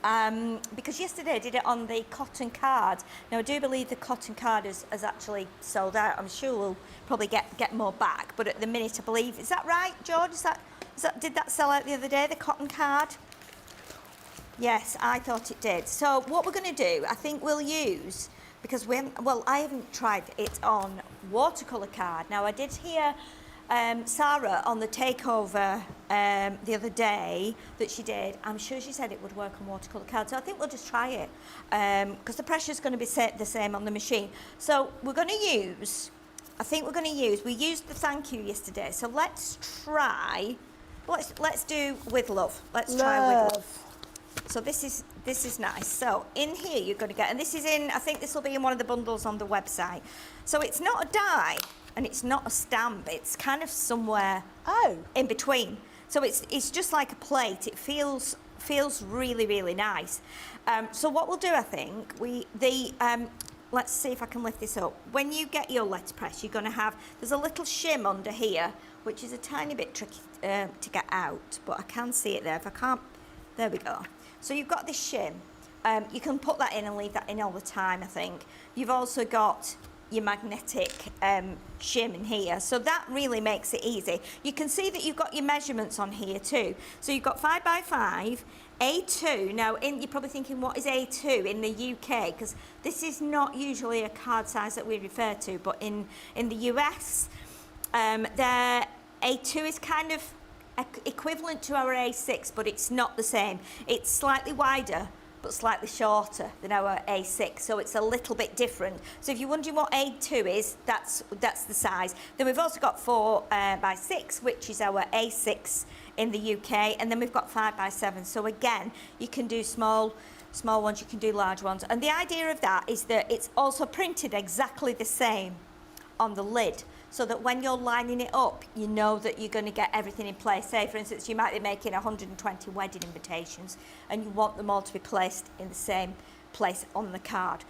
because yesterday I did it on the cotton card. Now, I do believe the cotton card is actually sold out. I'm sure we'll probably get more back. But at the minute, I believe, is that right, George? Did that sell out the other day, the cotton card? Yes, I thought it did. So what we're going to do, I think we'll use, because I haven't tried it on watercolour card. Now, I did hear Sarah on the takeover the other day that she did. I'm sure she said it would work on watercolour card. So I think we'll just try it because the pressure's going to be the same on the machine. So we're going to use, we used the thank you yesterday. So let's try, let's do with love. Let's try with love. So this is nice. So in here you're going to get, and this is in, I think this will be in one of the bundles on the website. So it's not a die and it's not a stamp. It's kind of somewhere in between. So it's just like a plate. It feels really, really nice. So what we'll do, I think, let's see if I can lift this up. When you get your letterpress, you're going to have, there's a little shim under here, which is a tiny bit tricky to get out, but I can see it there. If I can't, there we go. So you've got this shim. You can put that in and leave that in all the time, I think. You've also got your magnetic shim in here. So that really makes it easy. You can see that you've got your measurements on here too. So you've got 5x5, A2. Now, you're probably thinking, what is A2 in the UK? Because this is not usually a card size that we refer to, but in the US, their A2 is kind of equivalent to our A6, but it's not the same. It's slightly wider, but slightly shorter than our A6, so it's a little bit different. So if you're wondering what A2 is, that's the size. Then we've also got 4x6, which is our A6 in the UK, and then we've got 5x7. So again, you can do small ones, you can do large ones. And the idea of that is that it's also printed exactly the same on the lid, so that when you're lining it up, you know that you're going to get everything in place. Say, for instance, you might be making 120 wedding invitations and you want them all to be placed in the same place on the card.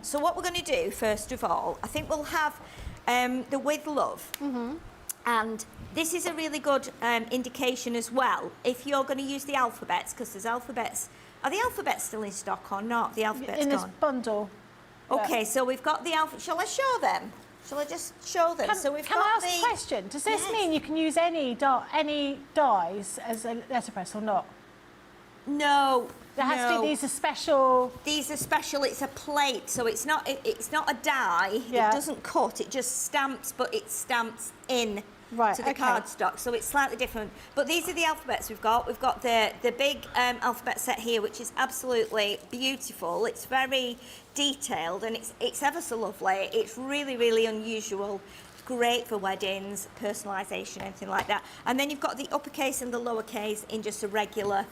So what we're going to do, first of all, I think we'll have the with love. And this is a really good indication as well, if you're going to use the alphabets, because there's alphabets. Are the alphabets still in stock or not? The alphabets in this gone? bundle. Okay, so we've got the alphabet. Shall I show them? Shall I just show them? Can I ask a question? Does this mean you can use any dies as a letterpress or not? No. There has to be, these are special. These are special. It's a plate, so it's not a die. Yeah. It doesn't cut. It just stamps, but it stamps in to the cardstock, so it's slightly different. But these are the alphabets we've got. We've got the big alphabet set here, which is absolutely beautiful. It's very detailed and it's ever so lovely. It's really, really unusual. Great for weddings, personalisation, anything like that. And then you've got the uppercase and the lowercase in just a regular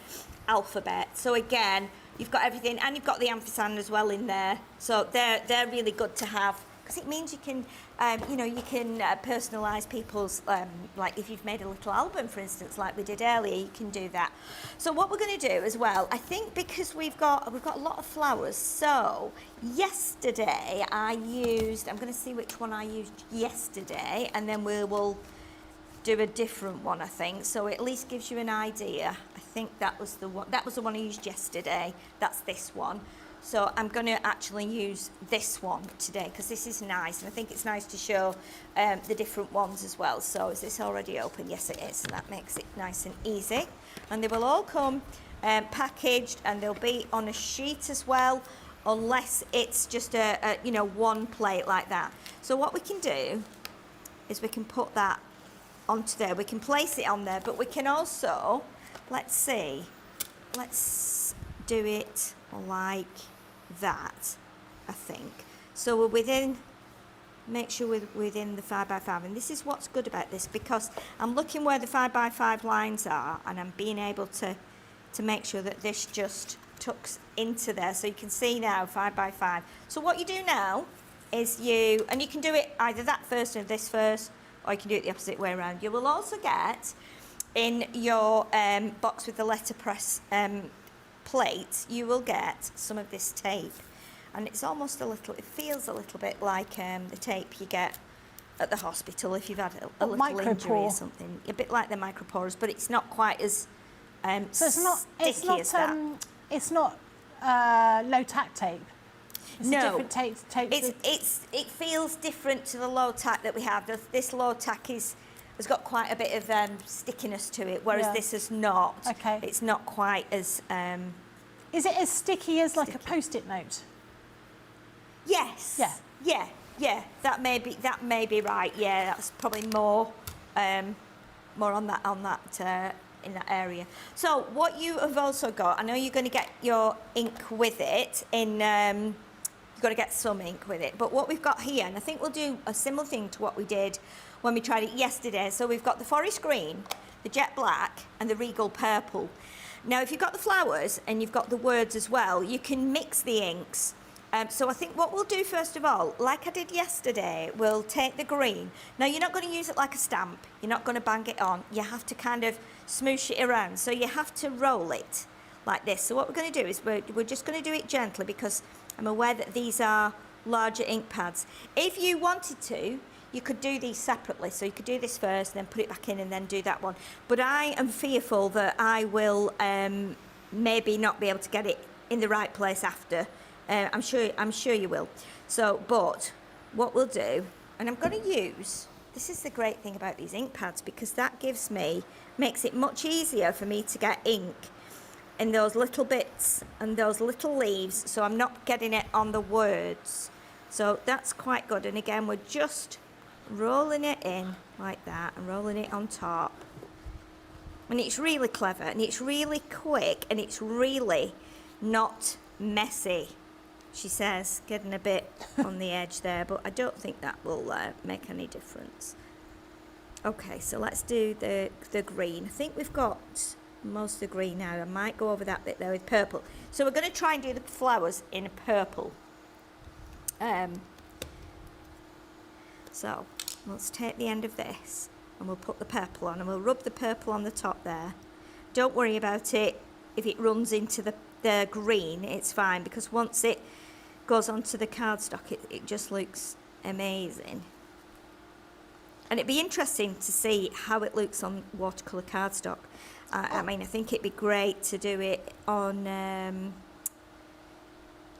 alphabet. So again, you've got everything, and you've got the ampersand as well in there. So they're really good to have, because it means you can, you can personalise people's, like if you've made a little album, for instance, like we did earlier, you can do that. So what we're going to do as well, I think, because we've got a lot of flowers. So yesterday I'm going to see which one I used yesterday, and then we will do a different one, I think. So it at least gives you an idea. I think that was the one I used yesterday. That's this one. So I'm going to actually use this one today because this is nice, and I think it's nice to show the different ones as well. So is this already open? Yes, it is. So that makes it nice and easy. And they will all come packaged, and they'll be on a sheet as well, unless it's just a one plate like that. So what we can do is we can put that onto there. We can place it on there, but we can also, let's do it like that, I think. So we're within, make sure we're within the 5x5, and this is what's good about this, because I'm looking where the 5x5 lines are, and I'm being able to make sure that this just tucks into there. So you can see now 5x5. So what you do now is you can do it either that first or this first, or you can do it the opposite way around. You will also get in your box with the letterpress plate, you will get some of this tape, and it's almost it feels a little bit like the tape you get at the hospital if you've had a little injury or something, a bit like the micropores, but it's not quite as so it's not low tack tape. It's no, a different tape. It feels different to the low tack that we have. This low tack has got quite a bit of stickiness to it, whereas this is not. Okay. It's not quite as Is it as sticky as like a Post-it note? Yes. Yeah. Yeah. That may be right. Yeah, that's probably more on that in that area. So what you have also got, I know you're going to get your ink with it in. You've got to get some ink with it. But what we've got here, and I think we'll do a similar thing to what we did when we tried it yesterday. So we've got the forest green, the jet black, and the regal purple. Now, if you've got the flowers and you've got the words as well, you can mix the inks. So I think what we'll do first of all, like I did yesterday, we'll take the green. Now, you're not going to use it like a stamp. You're not going to bang it on. You have to kind of smoosh it around. So you have to roll it like this. So what we're going to do is we're just going to do it gently because I'm aware that these are larger ink pads. If you wanted to, you could do these separately. So you could do this first, then put it back in and then do that one. But I am fearful that I will maybe not be able to get it in the right place after. I'm sure you will. So, but what we'll do, and I'm going to use, this is the great thing about these ink pads because that makes it much easier for me to get ink in those little bits and those little leaves, so I'm not getting it on the words. So that's quite good. And again, we're just rolling it in like that and rolling it on top. And it's really clever and it's really quick and it's really not messy. She says, getting a bit on the edge there, but I don't think that will make any difference. Okay, so let's do the green. I think we've got most of the green now. I might go over that bit there with purple. So we're going to try and do the flowers in purple. So let's take the end of this and we'll put the purple on and we'll rub the purple on the top there. Don't worry about it if it runs into the green, it's fine because once it goes onto the cardstock it just looks amazing. And it'd be interesting to see how it looks on watercolour cardstock. I mean, I think it'd be great to do it on,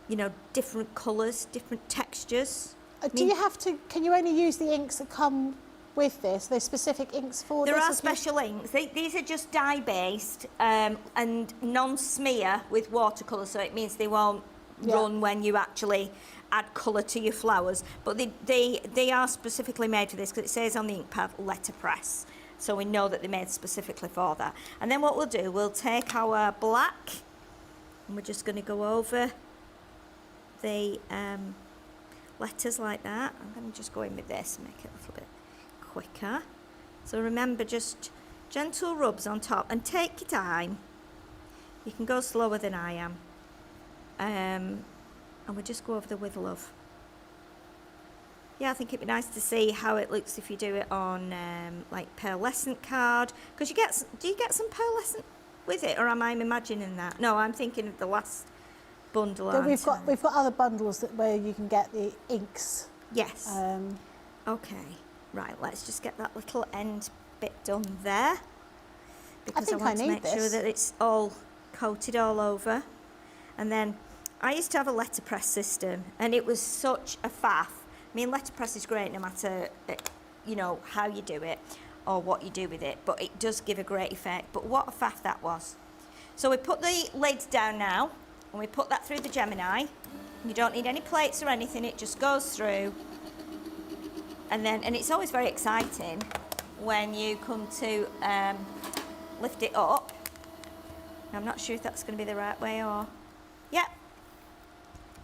you know, different colours, different textures. Can you only use the inks that come with this? There's specific inks for this? There are special inks. These are just dye-based and non-smear with watercolour, so it means they won't run when you actually add colour to your flowers. But they are specifically made for this because it says on the ink pad letterpress. So we know that they're made specifically for that. And then what we'll do, we'll take our black and we're just going to go over the letters like that. I'm going to just go in with this and make it a little bit quicker. So remember, just gentle rubs on top and take your time. You can go slower than I am. And we'll just go over the with love. Yeah, I think it'd be nice to see how it looks if you do it on like pearlescent card. Because do you get some pearlescent with it, or am I imagining that? No, I'm thinking of the last bundle. We've got other bundles where you can get the inks. Yes. Okay. Right. Let's just get that little end bit done there because I want to make sure that it's all coated all over. And then I used to have a letterpress system, and it was such a faff. I mean, letterpress is great no matter, you know, how you do it or what you do with it, but it does give a great effect. But what a faff that was. So we put the lid down now, and we put that through the Gemini. You don't need any plates or anything, it just goes through. And it's always very exciting when you come to lift it up. I'm not sure if that's going to be the right way or... Yep.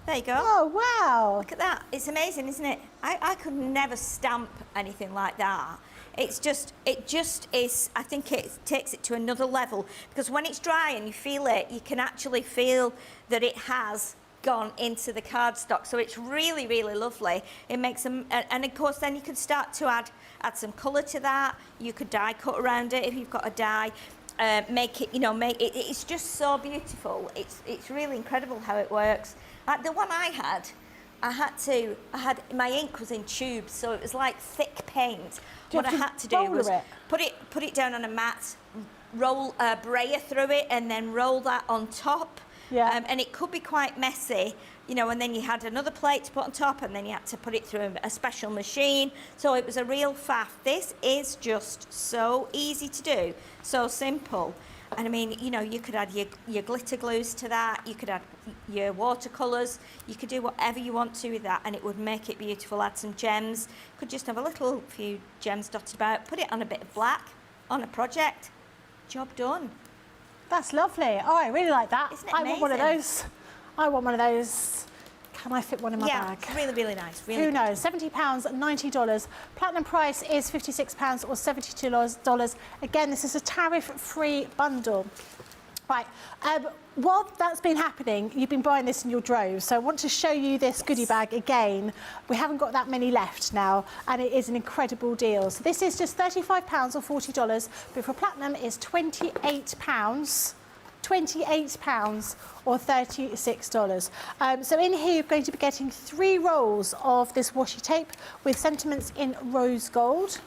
There you go. Oh, wow. Look at that. It's amazing, isn't it? I could never stamp anything like that. It just is, I think it takes it to another level because when it's dry and you feel it, you can actually feel that it has gone into the cardstock. So it's really, really lovely. It makes them, and of course then you can start to add some colour to that. You could die cut around it if you've got a die. Make it, it's just so beautiful. It's really incredible how it works. Like the one I had my ink was in tubes, so it was like thick paint. What I had to do was put it down on a mat, roll a brayer through it, and then roll that on top. Yeah. And it could be quite messy, and then you had another plate to put on top, and then you had to put it through a special machine. So it was a real faff. This is just so easy to do, so simple. And I mean, you know, you could add your glitter glues to that, you could add your watercolours, you could do whatever you want to with that and it would make it beautiful. Add some gems, could just have a little few gems dotted about, put it on a bit of black, on a project, job done. That's lovely. Oh, I really like that. Isn't it I want one of amazing? those. I want one of those. Can I fit one in my bag? Yeah, really, really nice. Really Who good. knows? £70, $90. Platinum price is £56 or $72. Again, this is a tariff-free bundle. Right, while that's been happening, you've been buying this in your droves. So I want to show you this goodie bag again. We haven't got that many left now, and it is an incredible deal. So this is just £35 or $40, but for platinum it's £28. £28 or $36. So in here you're going to be getting 3 rolls of this washi tape with sentiments in rose gold.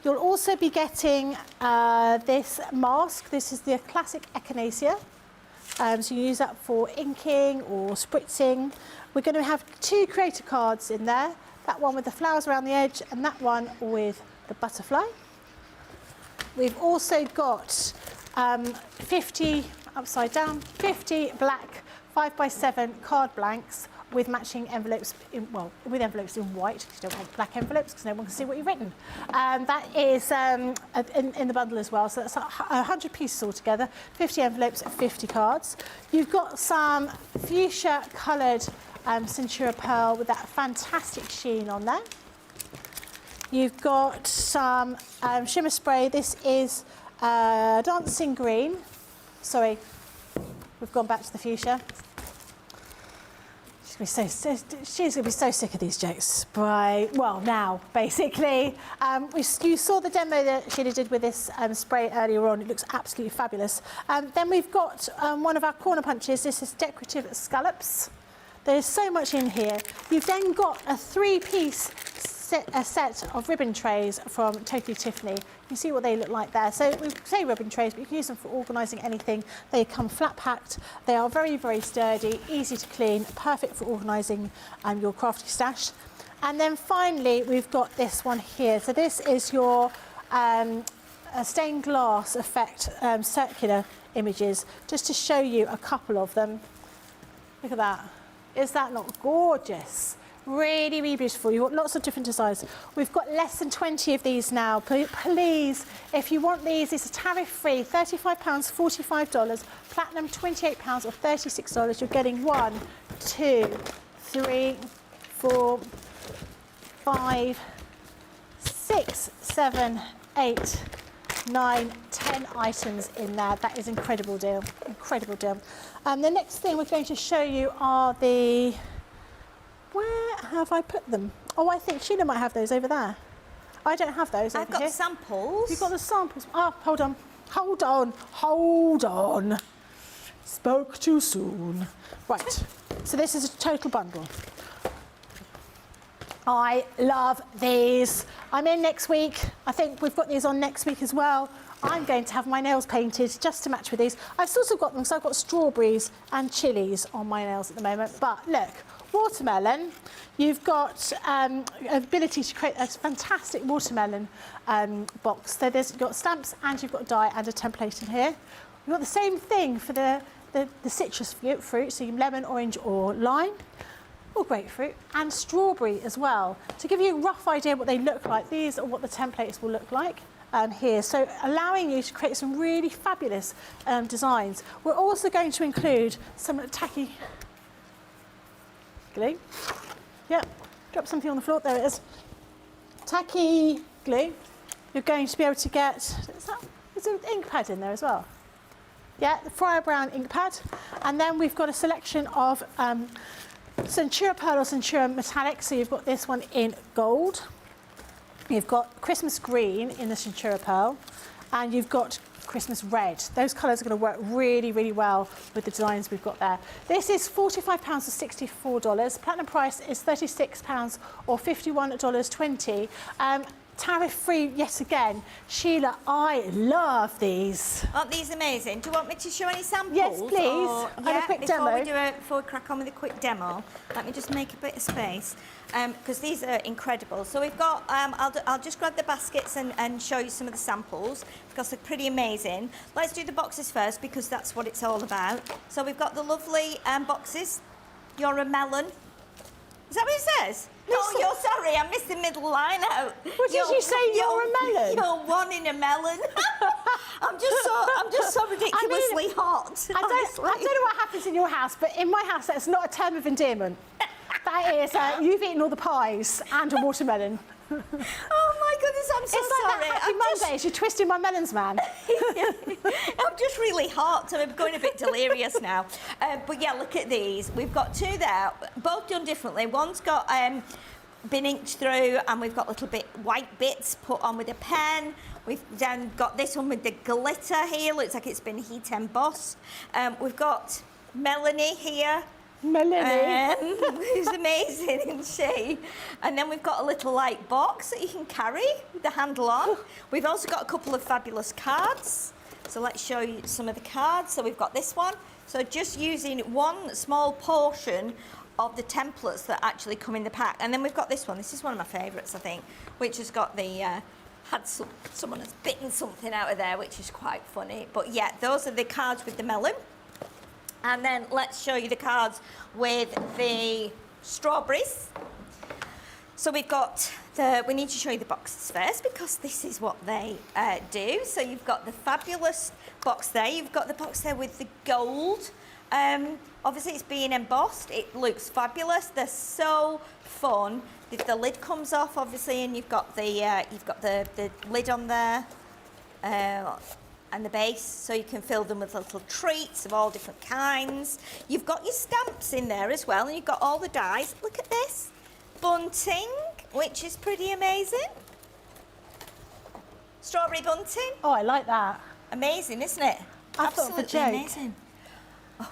You'll also be getting this mask. This is the classic echinacea. So you use that for inking or spritzing. We're going to have 2 creator cards in there. That one with the flowers around the edge and that one with the butterfly. We've also got 50 upside down, 50 black 5x7 card blanks with matching envelopes, with envelopes in white. You don't want black envelopes because no one can see what you've written. That is in the bundle as well, so that's 100 pieces altogether, 50 envelopes, 50 cards. You've got some fuchsia coloured Centura Pearl with that fantastic sheen on there. You've got some shimmer spray. This is Dancing Green. Sorry, we've gone back to the fuchsia. She's going to be so sick of these jokes. Well, now, basically. You saw the demo that Sheila did with this spray earlier on. It looks absolutely fabulous. Then we've got one of our corner punches. This is decorative scallops. There's so much in here. You've then got a 3-piece set of ribbon trays from Totally Tiffany. You can see what they look like there. So we say ribbon trays, but you can use them for organising anything. They come flat packed. They are very, very sturdy, easy to clean, perfect for organising your crafty stash. And then finally, we've got this one here. So this is your stained glass effect circular images, just to show you a couple of them. Look at that. Is that not gorgeous? Really, really beautiful. You've got lots of different designs. We've got less than 20 of these now. Please, if you want these, it's a tariff-free, £35, $45, platinum £28 or $36. You're getting 1, 2, 3, 4, 5, 6, 7, 8, 9, 10 items in there. That is incredible deal. Incredible deal. The next thing we're going to show you are the... Where have I put them? Oh, I think Sheila might have those over there. I don't have those over here. I've got samples. You've got the samples. Oh, hold on. Hold on. Hold on. Spoke too soon. Right. So this is a total bundle. I love these. I'm in next week. I think we've got these on next week as well. I'm going to have my nails painted just to match with these. I've sort of got them, so I've got strawberries and chilies on my nails at the moment. But look, watermelon, you've got ability to create a fantastic watermelon box. So you've got stamps and you've got dye and a template in here. You've got the same thing for the citrus fruit, so lemon, orange or lime, or grapefruit, and strawberry as well. To give you a rough idea what they look like, these are what the templates will look like. Here, so allowing you to create some really fabulous designs. We're also going to include some tacky glue. Yep, drop something on the floor, there it is. Tacky glue. You're going to be able to get, there's an ink pad in there as well. Yeah, the Friar Brown ink pad. And then we've got a selection of Centura Pearl or Centura Metallic, so you've got this one in gold. You've got Christmas green in the Centura Pearl, and you've got Christmas red. Those colours are going to work really, really well with the designs we've got there. This is £45 or $64. Platinum price is £36 or $51.20. tariff-free yet again. Sheila, I love these. Aren't these amazing? Do you want me to show any samples? Yes, please. Or, And a quick demo. Before we crack on with a quick demo, let me just make a bit of space, because these are incredible. So we've got, I'll just grab the baskets and show you some of the samples, because they're pretty amazing. Let's do the boxes first, because that's what it's all about. So we've got the lovely boxes. You're a melon. Is that what it says? No, you're sorry, I missed the middle line out. What did you say? You're a melon? You're one in a melon. I'm just so ridiculously hot. I don't know what happens in your house, but in my house, that's not a term of endearment. That is, you've eaten all the pies and a watermelon. Oh my goodness, I'm so it's like sorry. That happy Mondays, you're twisting my melons, man. I'm just really hot, so I'm going a bit delirious now. But yeah, look at these. We've got two there, both done differently. One's got been inked through, and we've got little bit white bits put on with a pen. We've then got this one with the glitter here. Looks like it's been heat embossed. We've got Melanie here. Melanie. Who's amazing, isn't she? And then we've got a little light box that you can carry with the handle on. We've also got a couple of fabulous cards. So let's show you some of the cards. So we've got this one. So just using one small portion of the templates that actually come in the pack. And then we've got this one. This is one of my favourites, I think, which has got the... someone has bitten something out of there, which is quite funny. But yeah, those are the cards with the melon. And then let's show you the cards with the strawberries. So we've got we need to show you the boxes first, because this is what they do. So you've got the fabulous box there. You've got the box there with the gold. Obviously it's being embossed. It looks fabulous. They're so fun. The lid comes off, obviously, and you've got the lid on there. And the base, so you can fill them with little treats of all different kinds. You've got your stamps in there as well, and you've got all the dies. Look at this. Bunting, which is pretty amazing. Strawberry bunting. Oh, I like that. Amazing, isn't it? I thought of a joke. Amazing. Oh.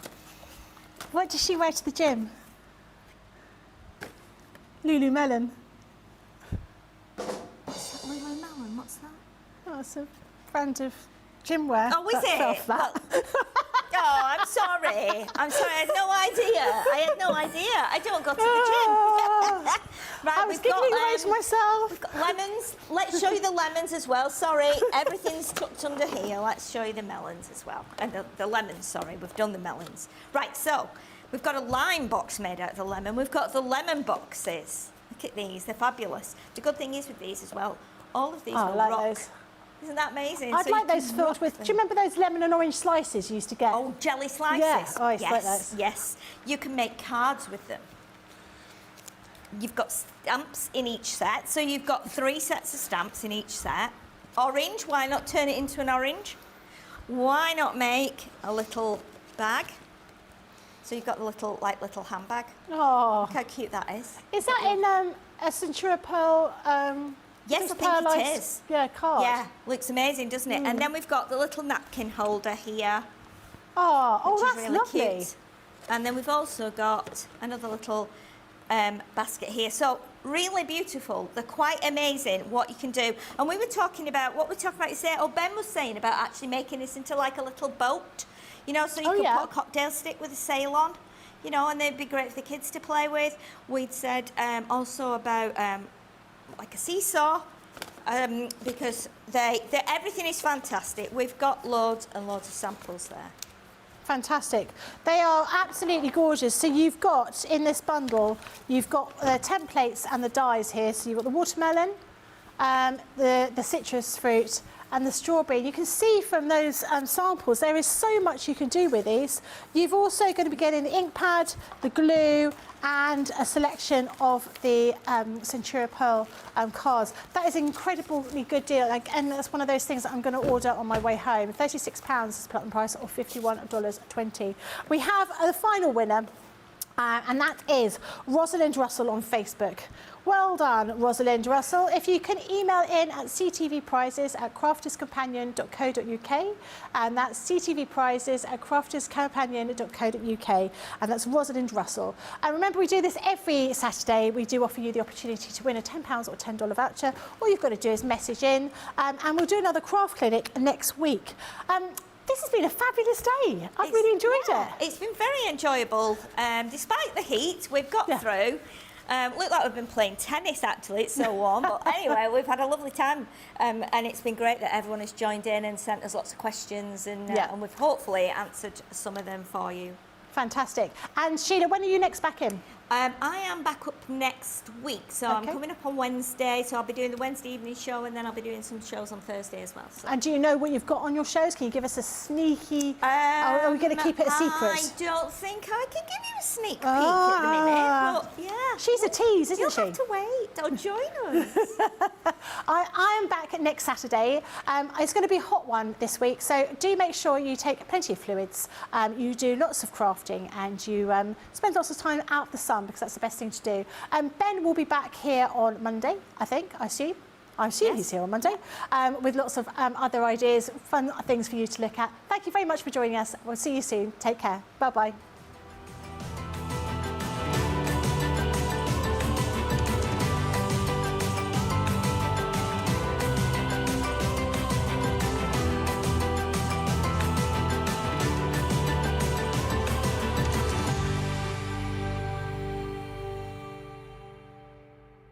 What does she wear to the gym? Lululemon. What's that, Lululemon? What's that? Oh, it's a brand of gym wear. Oh, is it? Oh, I'm sorry. I'm sorry. I had no idea. I don't go to the gym. Right, I was giving away to myself. We've got lemons. Let's show you the lemons as well. Sorry, everything's tucked under here. Let's show you the melons as well. And the lemons, sorry. We've done the melons. Right, so we've got a lime box made out of the lemon. We've got the lemon boxes. Look at these. They're fabulous. The good thing is with these as well, all of these will rock. Those. Isn't that amazing? I'd like those filled with... Do you remember those lemon and orange slices you used to get? Oh, jelly slices. Yeah. Oh, I used to like yes, those. yes. You can make cards with them. You've got stamps in each set. So you've got 3 sets of stamps in each set. Orange, why not turn it into an orange? Why not make a little bag? So you've got the little handbag. Oh. Look how cute that is. Is that in a Centura Pearl... Yes, I think it is. Yeah, card. Yeah, looks amazing, doesn't it? And then we've got the little napkin holder here. Oh, that's really lovely. Cute. And then we've also got another little basket here. So really beautiful. They're quite amazing what you can do. And we were talking about, Ben was saying about actually making this into like a little boat, you know, so you could put a cocktail stick with a sail on, you know, and they'd be great for the kids to play with. We'd said also about like a seesaw, because everything is fantastic. We've got loads and loads of samples there. Fantastic. They are absolutely gorgeous. So you've got, in this bundle, you've got the templates and the dies here. So you've got the watermelon, the citrus fruit, and the strawberry. You can see from those samples, there is so much you can do with these. You've also going to be getting the ink pad, the glue, and a selection of the Centura Pearl cards. That is an incredibly good deal, and that's one of those things that I'm going to order on my way home. £36 is platinum price, or $51.20. We have the final winner And that is Rosalind Russell on Facebook. Well done, Rosalind Russell. If you can email in at ctvprizes@crafterscompanion.co.uk, and that's ctvprizes@crafterscompanion.co.uk, and that's Rosalind Russell. And remember, we do this every Saturday. We do offer you the opportunity to win a £10 or $10 voucher. All you've got to do is message in, and we'll do another craft clinic next week. This has been a fabulous day. I've really enjoyed it. It's been very enjoyable. Despite the heat, we've got through. Look like we've been playing tennis, actually. It's so warm. But anyway, we've had a lovely time. And it's been great that everyone has joined in and sent us lots of questions. And we've hopefully answered some of them for you. Fantastic. And Sheila, when are you next back in? I am back up next week, so I'm coming up on Wednesday, so I'll be doing the Wednesday evening show, and then I'll be doing some shows on Thursday as well. So. And do you know what you've got on your shows? Can you give us a sneaky... or are we going to keep it a secret? I don't think I can give you a sneak peek at the minute, but yeah. She's a tease, isn't she? You'll have to wait. Don't join us. I am back next Saturday. It's going to be a hot one this week, so do make sure you take plenty of fluids, you do lots of crafting, and you spend lots of time out of the sun, because that's the best thing to do. Ben will be back here on Monday, I assume he's here on Monday, with lots of other ideas, fun things for you to look at. Thank you very much for joining us. We'll see you soon. Take care. Bye-bye.